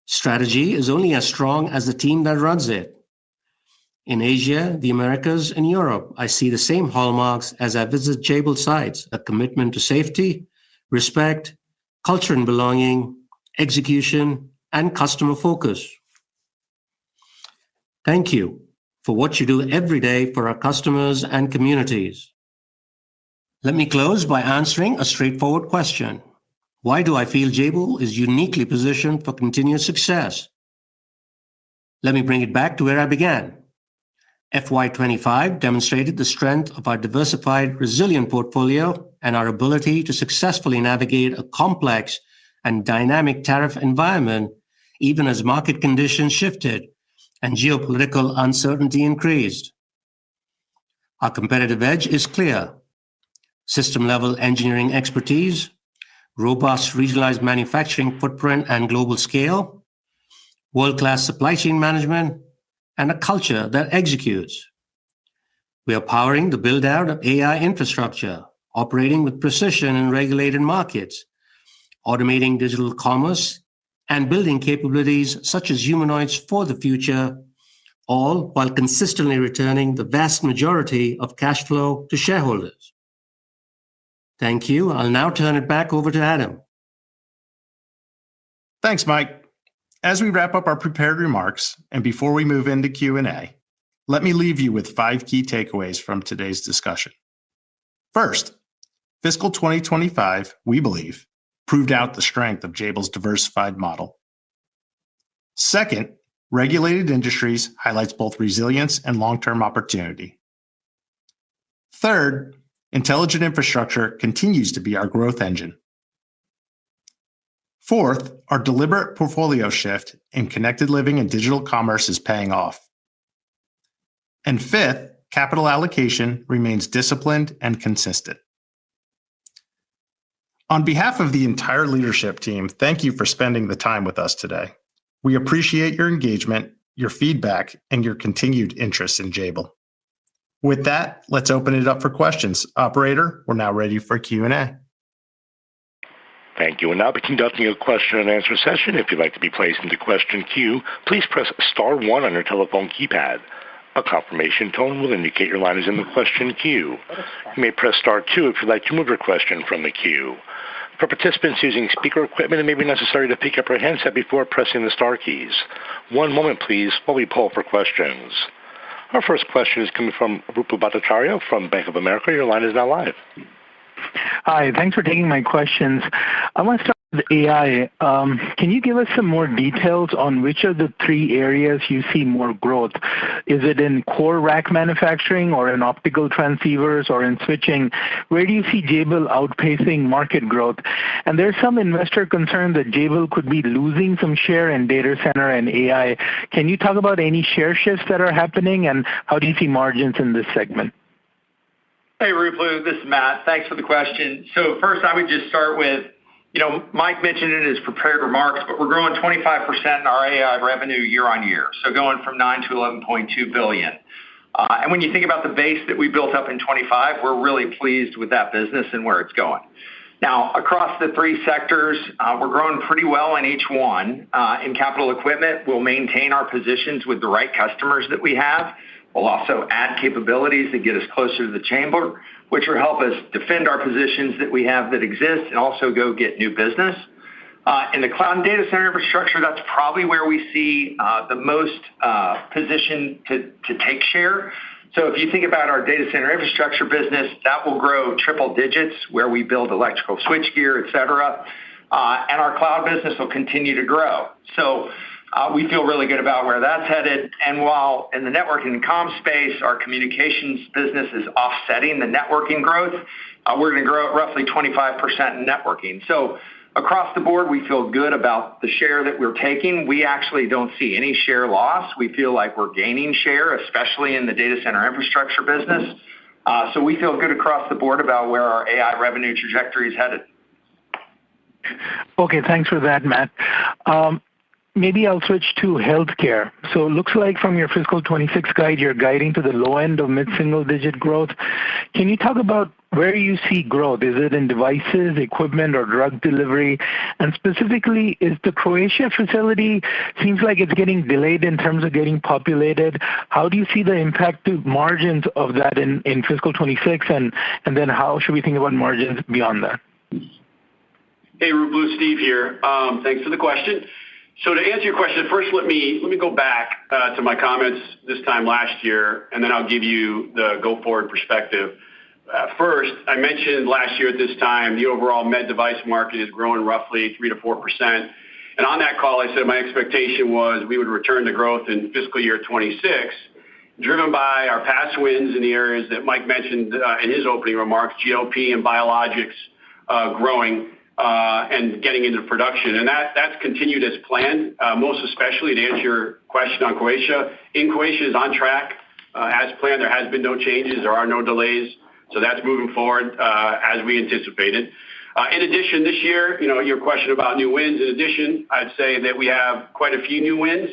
Strategy is only as strong as the team that runs it. In Asia, the Americas, and Europe, I see the same hallmarks as I visit Jabil sites: a commitment to safety, respect, culture and belonging, execution, and customer focus. Thank you for what you do every day for our customers and communities. Let me close by answering a straightforward question. Why do I feel Jabil is uniquely positioned for continued success? Let me bring it back to where I began. FY25 demonstrated the strength of our diversified, resilient portfolio and our ability to successfully navigate a complex and dynamic tariff environment, even as market conditions shifted and geopolitical uncertainty increased. Our competitive edge is clear: system-level engineering expertise, robust regionalized manufacturing footprint and global scale, world-class supply chain management, and a culture that executes. We are powering the build-out of AI infrastructure, operating with precision in regulated markets, automating digital commerce, and building capabilities such as humanoids for the future, all while consistently returning the vast majority of cash flow to shareholders. Thank you. I'll now turn it back over to Adam. Thanks, Mike. As we wrap up our prepared remarks, and before we move into Q&A, let me leave you with 5 key takeaways from today's discussion. First, fiscal 2025, we believe, proved out the strength of Jabil's diversified model. Second, regulated industries highlights both resilience and long-term opportunity. Third, intelligent infrastructure continues to be our growth engine. Fourth, our deliberate portfolio shift in connected living and digital commerce is paying off. And fifth, capital allocation remains disciplined and consistent. On behalf of the entire leadership team, thank you for spending the time with us today. We appreciate your engagement, your feedback, and your continued interest in Jabil. With that, let's open it up for questions. Operator, we're now ready for Q&A. Thank you. We'll now be conducting a question and answer session. If you'd like to be placed into question queue, please press star 1 on your telephone keypad. A confirmation tone will indicate your line is in the question queue. You may press star 2 if you'd like to move your question from the queue. For participants using speaker equipment, it may be necessary to pick up your handset before pressing the star keys. One moment, please, while we poll for questions. Our first question is coming from Ruplu Bhattacharya from Bank of America. Your line is now live. Hi, thanks for taking my questions. I want to start with AI. Can you give us some more details on which of the 3 areas you see more growth? Is it in core rack manufacturing or in optical transceivers or in switching? Where do you see Jabil outpacing market growth? And there's some investor concern that Jabil could be losing some share in data center and AI. Can you talk about any share shifts that are happening, and how do you see margins in this segment? Hey, Ruplu, this is Matt. Thanks for the question. So first, I would just start with, Mike mentioned it in his prepared remarks, but we're growing 25% in our AI revenue year on year. So going from $9 to $11.2 billion. And when you think about the base that we built up in 25, we're really pleased with that business and where it's going. Now, across the 3 sectors, we're growing pretty well in each one. In capital equipment, we'll maintain our positions with the right customers that we have. We'll also add capabilities that get us closer to the chamber, which will help us defend our positions that we have that exist and also go get new business. In the cloud and data center infrastructure, that's probably where we see the most position to take share. So if you think about our data center infrastructure business, that will grow triple digits where we build electrical switchgear, et cetera. And our cloud business will continue to grow. So we feel really good about where that's headed. And while in the networking and comm space, our communications business is offsetting the networking growth, we're going to grow at roughly 25% in networking. So across the board, we feel good about the share that we're taking. We actually don't see any share loss. We feel like we're gaining share, especially in the data center infrastructure business. So we feel good across the board about where our AI revenue trajectory is headed. Okay, thanks for that, Matt. Maybe I'll switch to healthcare. So it looks like from your fiscal 26 guide, you're guiding to the low end of mid-single digit growth. Can you talk about where you see growth? Is it in devices, equipment, or drug delivery? And specifically, is the Croatia facility, seems like it's getting delayed in terms of getting populated. How do you see the impact to margins of that in fiscal 26? And then how should we think about margins beyond that? Hey, Ruplu, Steve here. Thanks for the question. So to answer your question, first let me go back to my comments this time last year, and then I'll give you the go-forward perspective. First, I mentioned last year at this time the overall med device market is growing roughly 3 to 4%. And on that call, I said my expectation was we would return to growth in fiscal year 26, driven by our past wins in the areas that Mike mentioned in his opening remarks, GLP and biologics growing. And getting into production. And that's continued as planned, most especially to answer your question on Croatia. In Croatia is on track as planned. There has been no changes. There are no delays. So that's moving forward as we anticipated. In addition, this year, your question about new wins. In addition, I'd say that we have quite a few new wins.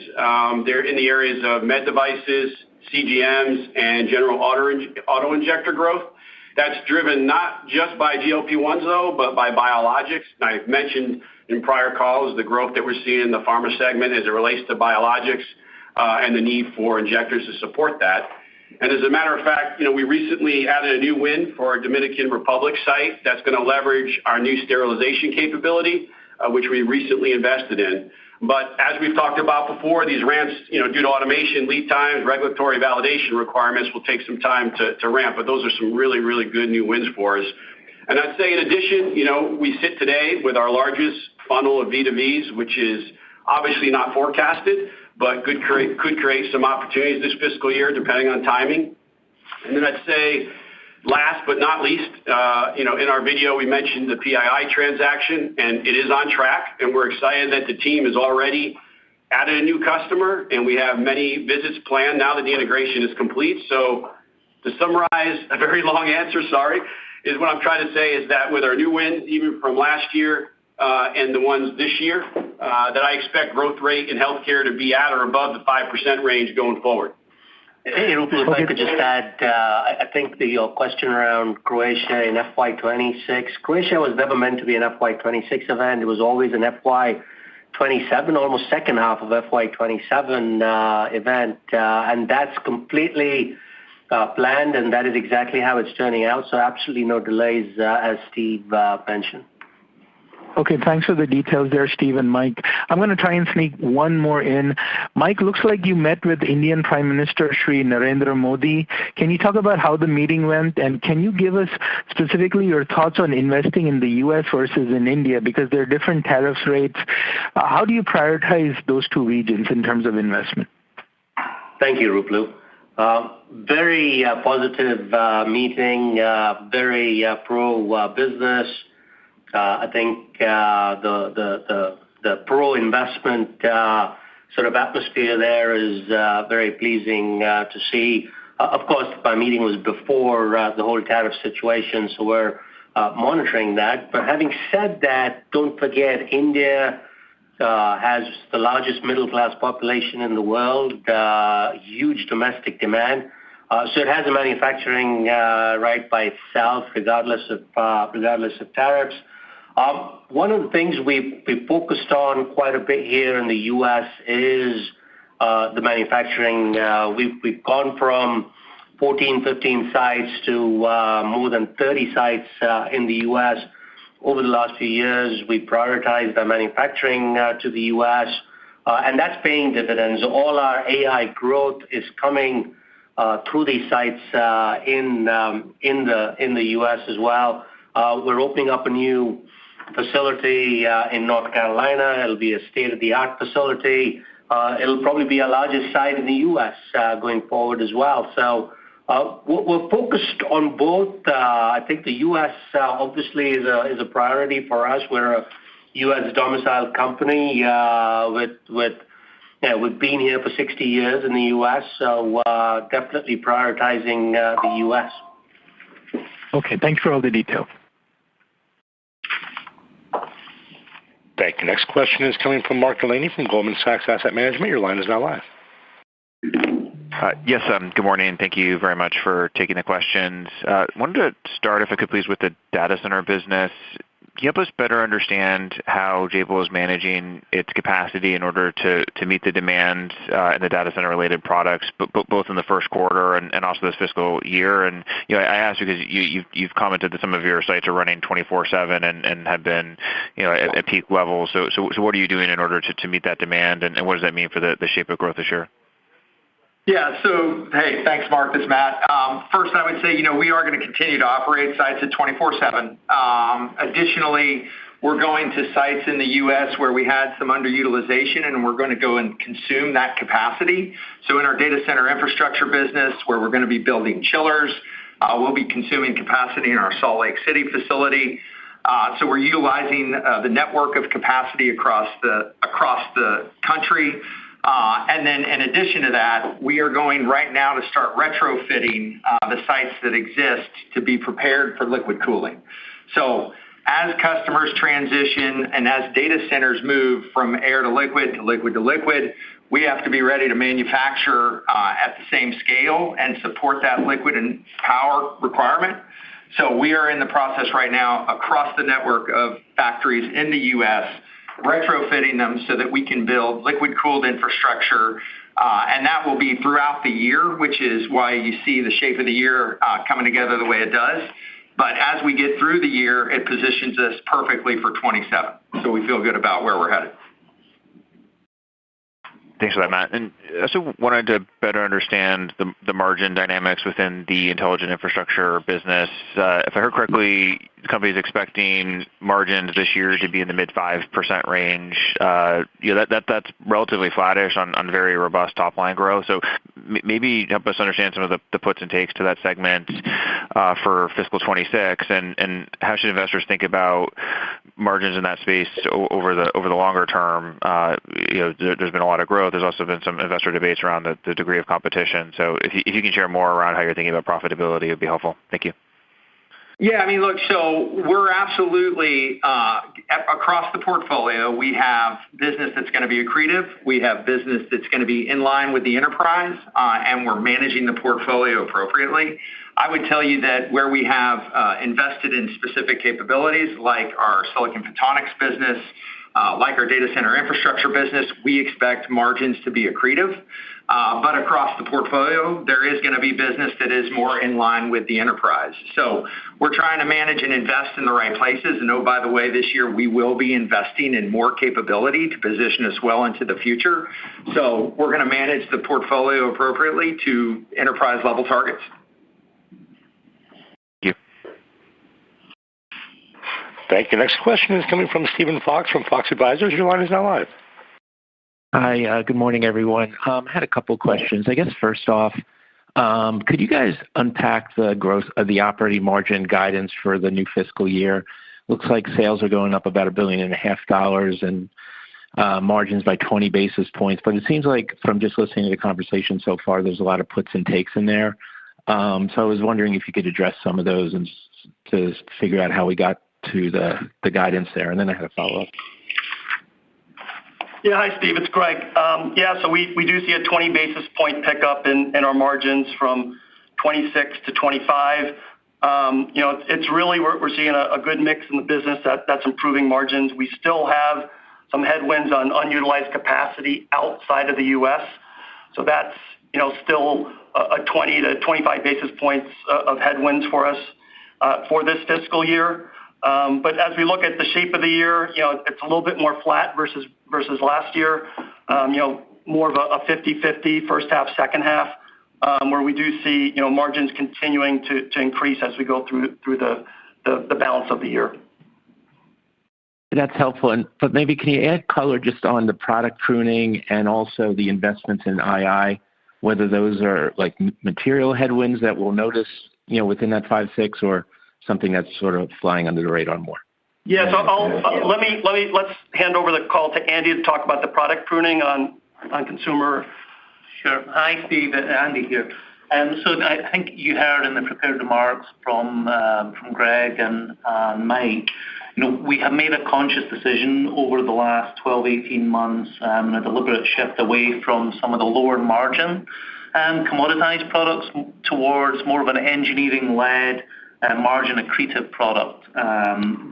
They're in the areas of med devices, CGMs, and general auto injector growth. That's driven not just by GLP-1s, though, but by biologics. And I've mentioned in prior calls the growth that we're seeing in the pharma segment as it relates to biologics and the need for injectors to support that. And as a matter of fact, we recently added a new win for our Dominican Republic site that's going to leverage our new sterilization capability, which we recently invested in. But as we've talked about before, these ramps, due to automation, lead times, regulatory validation requirements will take some time to ramp. But those are some really, really good new wins for us. And I'd say in addition, we sit today with our largest funnel of V2Vs, which is obviously not forecasted, but could create some opportunities this fiscal year, depending on timing. And then I'd say, last but not least, in our video, we mentioned the PII transaction, and it is on track. And we're excited that the team has already added a new customer, and we have many visits planned now that the integration is complete. So to summarize a very long answer, is what I'm trying to say is that with our new wins, even from last year and the ones this year, that I expect growth rate in healthcare to be at or above the 5% range going forward. Hey, Ruplu, if I could just add, I think your question around Croatia in FY26, Croatia was never meant to be an FY26 event. It was always an FY27, almost second half of FY27 event. And that's completely planned, and that is exactly how it's turning out. So absolutely no delays, as Steve mentioned. Okay, thanks for the details there, Steve and Mike. I'm going to try and sneak one more in. Mike, looks like you met with Indian Prime Minister Shri Narendra Modi. Can you talk about how the meeting went? And can you give us specifically your thoughts on investing in the U.S. versus in India? Because there are different tariff rates. How do you prioritize those two regions in terms of investment? Thank you, Ruplu. Very positive meeting, very pro-business. I think the pro-investment sort of atmosphere there is very pleasing to see. Of course, my meeting was before the whole tariff situation, so we're monitoring that. But having said that, don't forget, India has the largest middle-class population in the world, huge domestic demand. So it has a manufacturing right by itself, regardless of tariffs. One of the things we focused on quite a bit here in the U.S. is the manufacturing. We've gone from 14, 15 sites to more than 30 sites in the U.S. over the last few years, we prioritized our manufacturing to the U.S., and that's paying dividends. All our AI growth is coming through these sites in the U.S. as well. We're opening up a new facility in North Carolina. It'll be a state-of-the-art facility. It'll probably be our largest site in the U.S. Going forward as well. So we're focused on both. I think the U.S. Obviously is a priority for us. We're a U.S. domiciled company we've been here for 60 years in the U.S., so definitely prioritizing the U.S. Okay, thanks for all the detail. Thank you. Next question is coming from Mark Delaney from Goldman Sachs Asset Management. Your line is now live. Yes, good morning. Thank you very much for taking the questions. Wanted to start, if I could please, with the data center business. Can you help us better understand how Jabil is managing its capacity in order to meet the demand in the data center related products, both in the first quarter and also this fiscal year? And I asked because you've commented that some of your sites are running 24/7 and have been at peak levels. So what are you doing in order to meet that demand, and what does that mean for the shape of growth this year? Yeah, so, hey, thanks, Mark. This is Matt. First, I would say, we are going to continue to operate sites at 24/7. Additionally, we're going to sites in the U.S. where we had some underutilization, and we're going to go and consume that capacity. So in our data center infrastructure business, where we're going to be building chillers, we'll be consuming capacity in our Salt Lake City facility. So we're utilizing the network of capacity across the country. And then in addition to that, we are going right now to start retrofitting the sites that exist to be prepared for liquid cooling. So as customers transition and as data centers move from air to liquid to liquid to liquid, we have to be ready to manufacture at the same scale and support that liquid and power requirement. So we are in the process right now across the network of factories in the U.S., retrofitting them so that we can build liquid-cooled infrastructure, and that will be throughout the year, which is why you see the shape of the year coming together the way it does. But as we get through the year, it positions us perfectly for 27. So we feel good about where we're headed. Thanks for that, Matt. And I also wanted to better understand the margin dynamics within the intelligent infrastructure business. If I heard correctly, the company is expecting margins this year to be in the mid 5% range. That's relatively flattish on very robust top line growth. So maybe help us understand some of the puts and takes to that segment for fiscal 26, and how should investors think about margins in that space over the longer term? There's been a lot of growth. There's also been some investor debates around the degree of competition. So if you can share more around how you're thinking about profitability, it would be helpful. Thank you. Yeah, I mean, look, so we're absolutely across the portfolio. We have business that's going to be accretive. We have business that's going to be in line with the enterprise, and we're managing the portfolio appropriately. I would tell you that where we have invested in specific capabilities, like our silicon photonics business, like our data center infrastructure business, we expect margins to be accretive. But across the portfolio, there is going to be business that is more in line with the enterprise. So we're trying to manage and invest in the right places. And oh, by the way, this year we will be investing in more capability to position us well into the future. So we're going to manage the portfolio appropriately to enterprise level targets. Thank you. Next question is coming from Stephen Fox from Fox Advisors. Your line is now live. Hi, good morning, everyone. Had a couple questions. I guess first off, could you guys unpack the growth of the operating margin guidance for the new fiscal year? Looks like sales are going up about $1.5 billion and margins by 20 basis points. But it seems like from just listening to the conversation so far, there's a lot of puts and takes in there. So I was wondering if you could address some of those and to figure out how we got to the guidance there. And then I had a follow-up. Yeah, hi, Steve. It's Greg. So we do see a 20 basis point pickup in our margins from 26 to 25. It's really we're seeing a good mix in the business that's improving margins. We still have some headwinds on unutilized capacity outside of the U.S. So that's still a 20 to 25 basis points of headwinds for us for this fiscal year. But as we look at the shape of the year, it's a little bit more flat versus last year. More of a 50-50 first half, second half, where we do see margins continuing to increase as we go through the balance of the year. That's helpful. But maybe can you add color just on the product pruning and also the investments in II, whether those are like material headwinds that we'll notice, within that 5-6, or something that's sort of flying under the radar more? Yeah, so let's hand over the call to Andy to talk about the product pruning on consumer. Sure. Hi, Steve. Andy here. So I think you heard in the prepared remarks from Greg and Mike, we have made a conscious decision over the last 12, 18 months, and a deliberate shift away from some of the lower margin commoditized products towards more of an engineering-led margin accretive product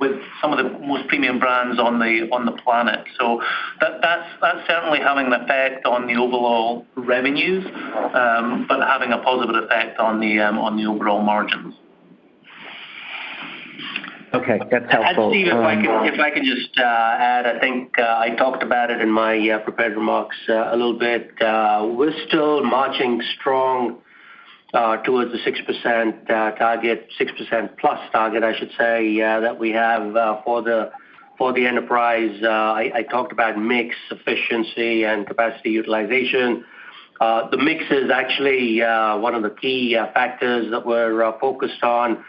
with some of the most premium brands on the planet. So that's certainly having an effect on the overall revenues, but having a positive effect on the overall margins. Okay, that's helpful. And Steve, if I can just add, I think I talked about it in my prepared remarks a little bit. We're still marching strong towards the 6% target, 6% plus target, I should say, that we have for the enterprise. I talked about mix, efficiency, and capacity utilization. The mix is actually one of the key factors that we're focused on.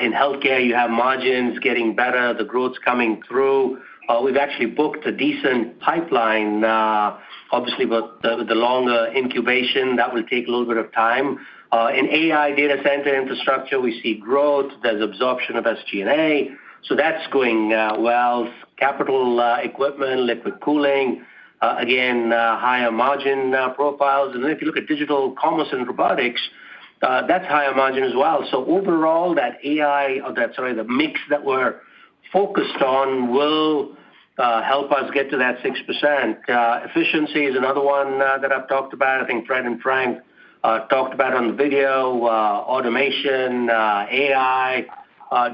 In healthcare, you have margins getting better, the growth's coming through. We've actually booked a decent pipeline, obviously, but the longer incubation, that will take a little bit of time. In AI data center infrastructure, we see growth. There's absorption of SG&A. So that's going well. Capital equipment, liquid cooling, again, higher margin profiles. And then if you look at digital commerce and robotics, that's higher margin as well. So overall, the mix that we're focused on will help us get to that 6%. Efficiency is another one that I've talked about. I think Fred and Frank talked about on the video, automation, AI,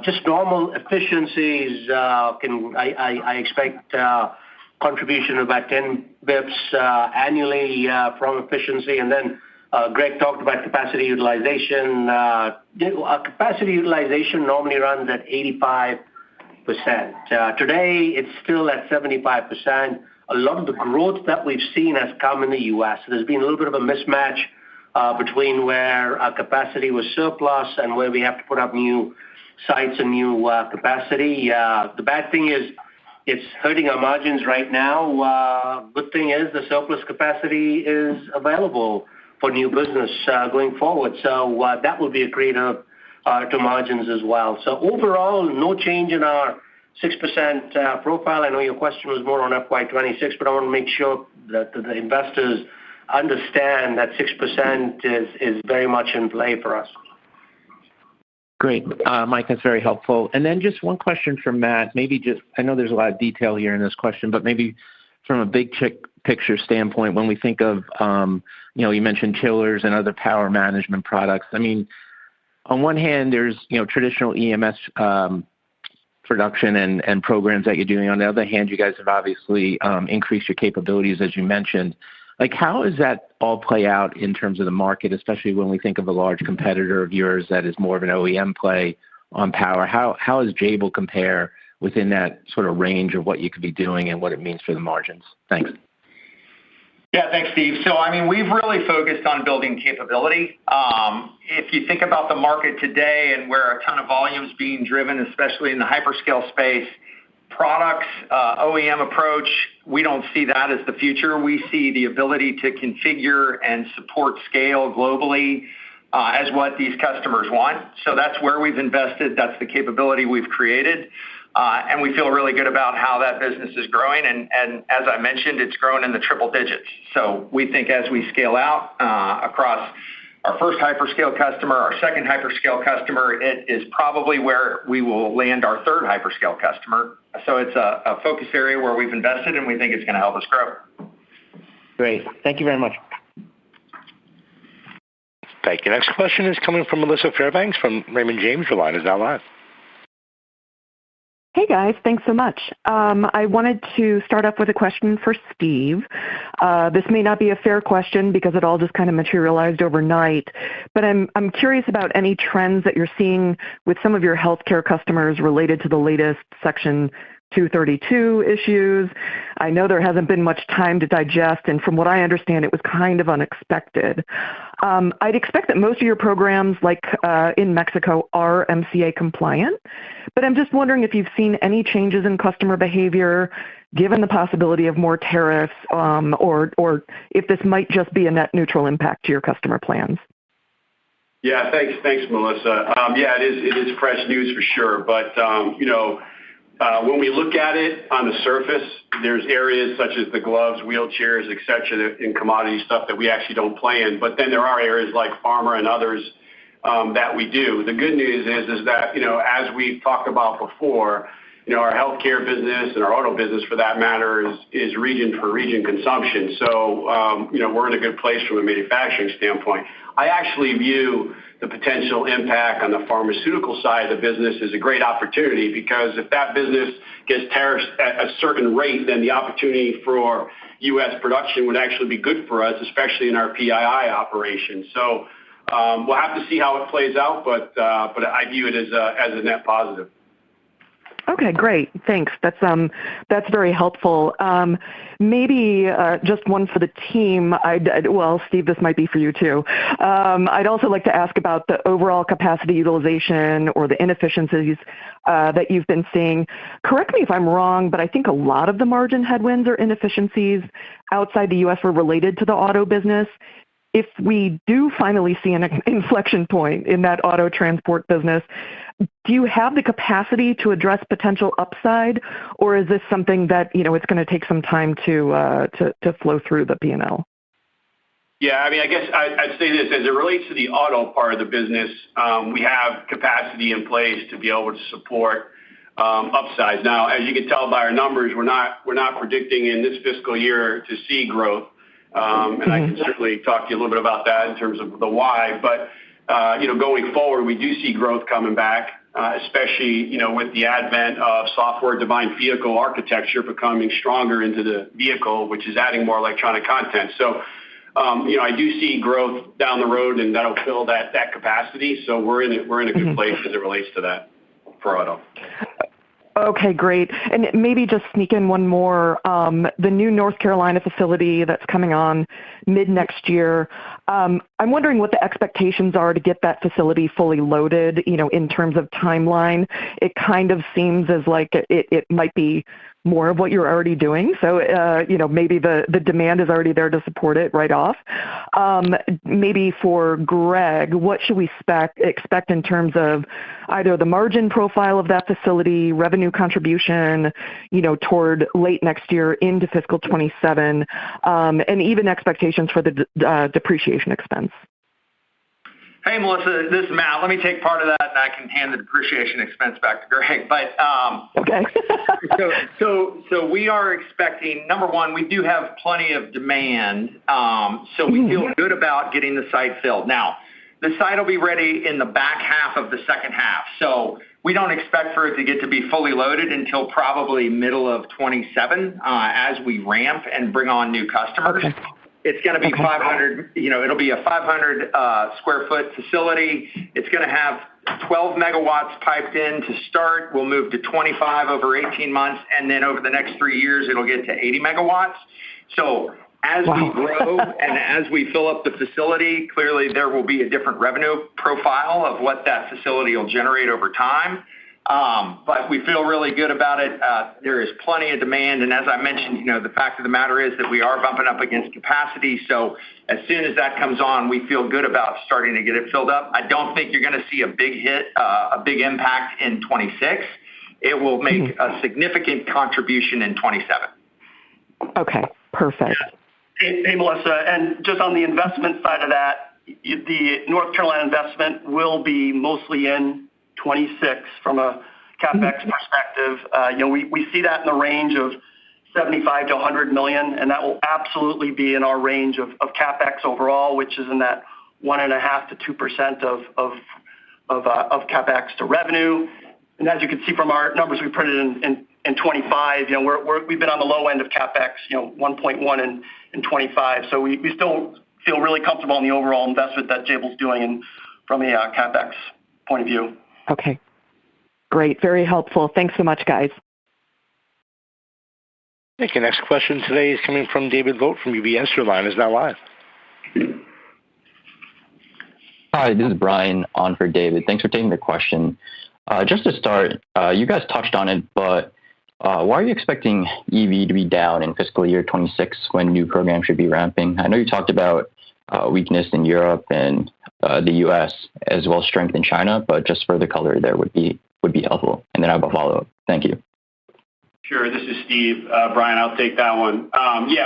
just normal efficiencies. I expect contribution of about 10 bips annually from efficiency. And then Greg talked about capacity utilization. Capacity utilization normally runs at 85%. Today, it's still at 75%. A lot of the growth that we've seen has come in the U.S. There's been a little bit of a mismatch between where our capacity was surplus and where we have to put up new sites and new capacity. The bad thing is it's hurting our margins right now. Good thing is the surplus capacity is available for new business going forward. So that will be accretive to margins as well. So overall, no change in our 6% profile. I know your question was more on FY26, but I want to make sure that the investors understand that 6% is very much in play for us. Great. Mike, that's very helpful. And then just one question for Matt. I know there's a lot of detail here in this question, but maybe from a big picture standpoint, when we think of, you mentioned chillers and other power management products. I mean, on one hand, there's, traditional EMS production and programs that you're doing. On the other hand, you guys have obviously increased your capabilities, as you mentioned. Like, how does that all play out in terms of the market, especially when we think of a large competitor of yours that is more of an OEM play on power? How does Jabil compare within that sort of range of what you could be doing and what it means for the margins? Thanks. Yeah, thanks, Steve. So, we've really focused on building capability. If you think about the market today and where a ton of volume is being driven, especially in the hyperscale space, products, OEM approach, we don't see that as the future. We see the ability to configure and support scale globally as what these customers want. So that's where we've invested. That's the capability we've created. And we feel really good about how that business is growing. And as I mentioned, it's grown in the triple digits. So we think as we scale out across our first hyperscale customer, our second hyperscale customer, it is probably where we will land our third hyperscale customer. So it's a focus area where we've invested, and we think it's going to help us grow. Great. Thank you very much. Thank you. Next question is coming from Melissa Fairbanks from Raymond James. Your line is now live. Hey guys, thanks so much. I wanted to start off with a question for Steve. This may not be a fair question because it all just kind of materialized overnight, but I'm curious about any trends that you're seeing with some of your healthcare customers related to the latest Section 232 issues. I know there hasn't been much time to digest, and from what I understand, it was kind of unexpected. I'd expect that most of your programs, like in Mexico, are MCA compliant, but I'm just wondering if you've seen any changes in customer behavior given the possibility of more tariffs, or if this might just be a net neutral impact to your customer plans. Yeah, thanks, Melissa. Yeah, it is fresh news for sure, but when we look at it on the surface, there's areas such as the gloves, wheelchairs, et cetera, and commodity stuff that we actually don't play in. But then there are areas like pharma and others that we do. The good news is that, as we've talked about before, our healthcare business and our auto business, for that matter, is region for region consumption. So, we're in a good place from a manufacturing standpoint. I actually view the potential impact on the pharmaceutical side of the business is a great opportunity, because if that business gets tariffs at a certain rate, then the opportunity for U.S. production would actually be good for us, especially in our PII operation. So we'll have to see how it plays out, but I view it as a net positive. Okay, great. Thanks. That's very helpful. Maybe just one for the team. Well, Steve, this might be for you too. I'd also like to ask about the overall capacity utilization or the inefficiencies that you've been seeing. Correct me if I'm wrong, but I think a lot of the margin headwinds or inefficiencies outside the U.S. were related to the auto business. If we do finally see an inflection point in that auto transport business, do you have the capacity to address potential upside, or is this something that it's going to take some time to flow through the P&L? Yeah, I guess I'd say this as it relates to the auto part of the business. We have capacity in place to be able to support upsides. Now, as you can tell by our numbers, we're not predicting in this fiscal year to see growth, and I can certainly talk to you a little bit about that in terms of the why. But going forward, we do see growth coming back, especially, with the advent of software-defined vehicle architecture becoming stronger into the vehicle, which is adding more electronic content. So, I do see growth down the road, and that'll fill that capacity. So we're in a good place as it relates to that for auto. Okay, great. And maybe just sneak in one more. The new North Carolina facility that's coming on mid next year. I'm wondering what the expectations are to get that facility fully loaded, in terms of timeline. It kind of seems as like it might be more of what you're already doing. So, maybe the demand is already there to support it right off. Maybe for Greg, what should we expect in terms of either the margin profile of that facility, revenue contribution, toward late next year into fiscal 27, and even expectations for the depreciation expense? Hey, Melissa, this is Matt. Let me take part of that, and I can hand the depreciation expense back to Greg. But okay. so we are expecting, number one, we do have plenty of demand, so we feel good about getting the site filled. Now, the site will be ready in the back half of the second half, so we don't expect for it to get to be fully loaded until probably middle of 27 as we ramp and bring on new customers. Okay. It's going to be 500, it'll be a 500 square foot facility. It's going to have 12 megawatts piped in to start. We'll move to 25 over 18 months. And then over the next 3 years, it'll get to 80 megawatts. So as we grow and as we fill up the facility, clearly there will be a different revenue profile of what that facility will generate over time. But we feel really good about it. There is plenty of demand. And as I mentioned, the fact of the matter is that we are bumping up against capacity. So as soon as that comes on, we feel good about starting to get it filled up. I don't think you're going to see a big hit, a big impact in 26. It will make a significant contribution in 27. Okay, perfect. Hey, Melissa, and just on the investment side of that, the North Carolina investment will be mostly in 26 from a CapEx perspective. We see that in the range of 75 to 100 million, and that will absolutely be in our range of CapEx overall, which is in that 1.5% to 2% of CapEx to revenue. And as you can see from our numbers we printed in 25, we've been on the low end of CapEx, 1.1 in 25. So we still feel really comfortable in the overall investment that Jabil's doing and from a CapEx point of view. Okay. Great. Very helpful. Thanks so much, guys. Thank you. Next question today is coming from David Vogt from UBS. Your line is now live. Hi, this is Brian on for David. Thanks for taking the question. Just to start, you guys touched on it, but why are you expecting EV to be down in fiscal year 26 when new programs should be ramping? I know you talked about weakness in Europe and the US as well as strength in China, but just further color there would be helpful. And then I have a follow-up. Thank you. Sure. This is Steve. Brian, I'll take that one.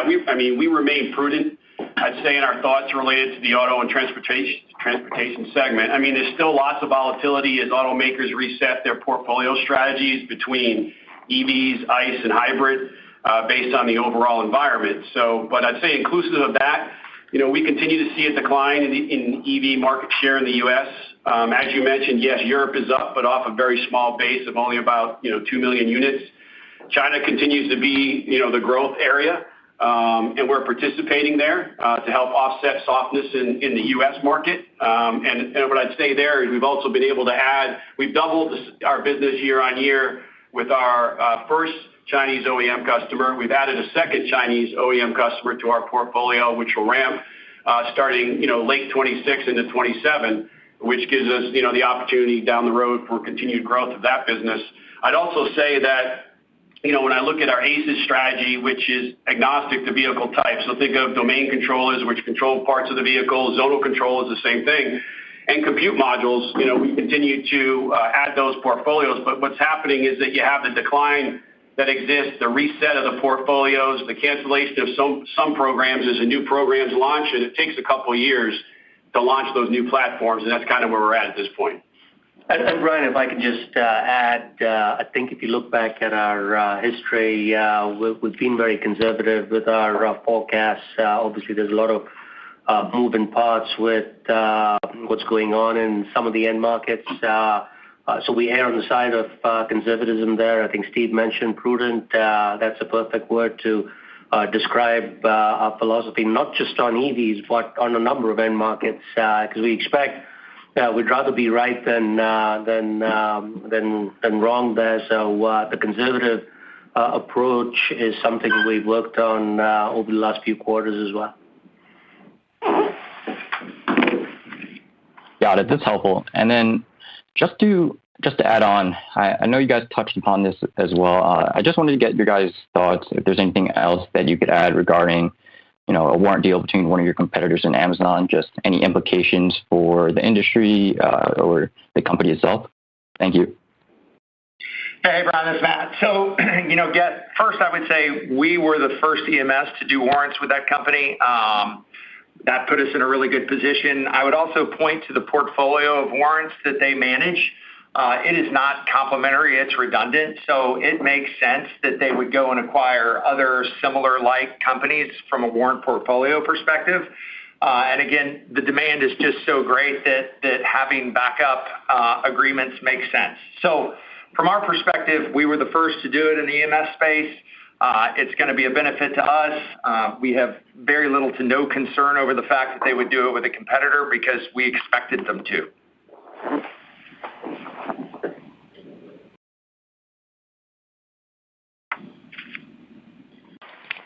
We remain prudent, I'd say, in our thoughts related to the auto and transportation segment. I mean, there's still lots of volatility as automakers reset their portfolio strategies between EVs, ICE, and hybrid based on the overall environment. But I'd say inclusive of that, we continue to see a decline in EV market share in the U.S. As you mentioned, yes, Europe is up, but off a very small base of only about 2 million units. China continues to be the growth area, and we're participating there to help offset softness in the U.S. market. And what I'd say there is we've also been able to we've doubled our business year on year with our first Chinese OEM customer. We've added a second Chinese OEM customer to our portfolio, which will ramp starting late 26 into 27, which gives us the opportunity down the road for continued growth of that business. I'd also say that when I look at our ACES strategy, which is agnostic to vehicle type, so think of domain controllers, which control parts of the vehicle, zonal control is the same thing, and compute modules, we continue to add those portfolios. But what's happening is that you have the decline that exists, the reset of the portfolios, the cancellation of some programs as the new programs launch, and it takes a couple of years to launch those new platforms, and that's kind of where we're at this point. And Brian, if I can just add, I think if you look back at our history, we've been very conservative with our forecasts. Obviously, there's a lot of moving parts with what's going on in some of the end markets. So we err on the side of conservatism there. I think Steve mentioned prudent. That's a perfect word to describe our philosophy, not just on EVs, but on a number of end markets, because we expect we'd rather be right than wrong there. So the conservative approach is something we've worked on over the last few quarters as well. Got it. That's helpful. And then just to add on, I know you guys touched upon this as well. I just wanted to get your guys' thoughts if there's anything else that you could add regarding a warrant deal between one of your competitors and Amazon, just any implications for the industry or the company itself. Thank you. Hey, Brian, this is Matt. So, first I would say we were the first EMS to do warrants with that company. That put us in a really good position. I would also point to the portfolio of warrants that they manage. It is not complementary, it's redundant. So it makes sense that they would go and acquire other similar like companies from a warrant portfolio perspective. And again, the demand is just so great that having backup agreements makes sense. So from our perspective, we were the first to do it in the EMS space. It's going to be a benefit to us. We have very little to no concern over the fact that they would do it with a competitor because we expected them to.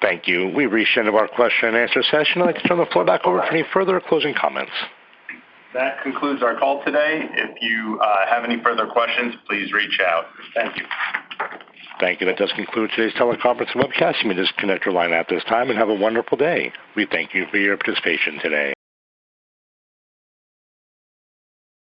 Thank you. We've reached the end of our question and answer session. I'd like to turn the floor back over for any further closing comments. That concludes our call today. If you have any further questions, please reach out. Thank you. Thank you. That does conclude today's teleconference and webcast. You may disconnect your line at this time and have a wonderful day. We thank you for your participation today.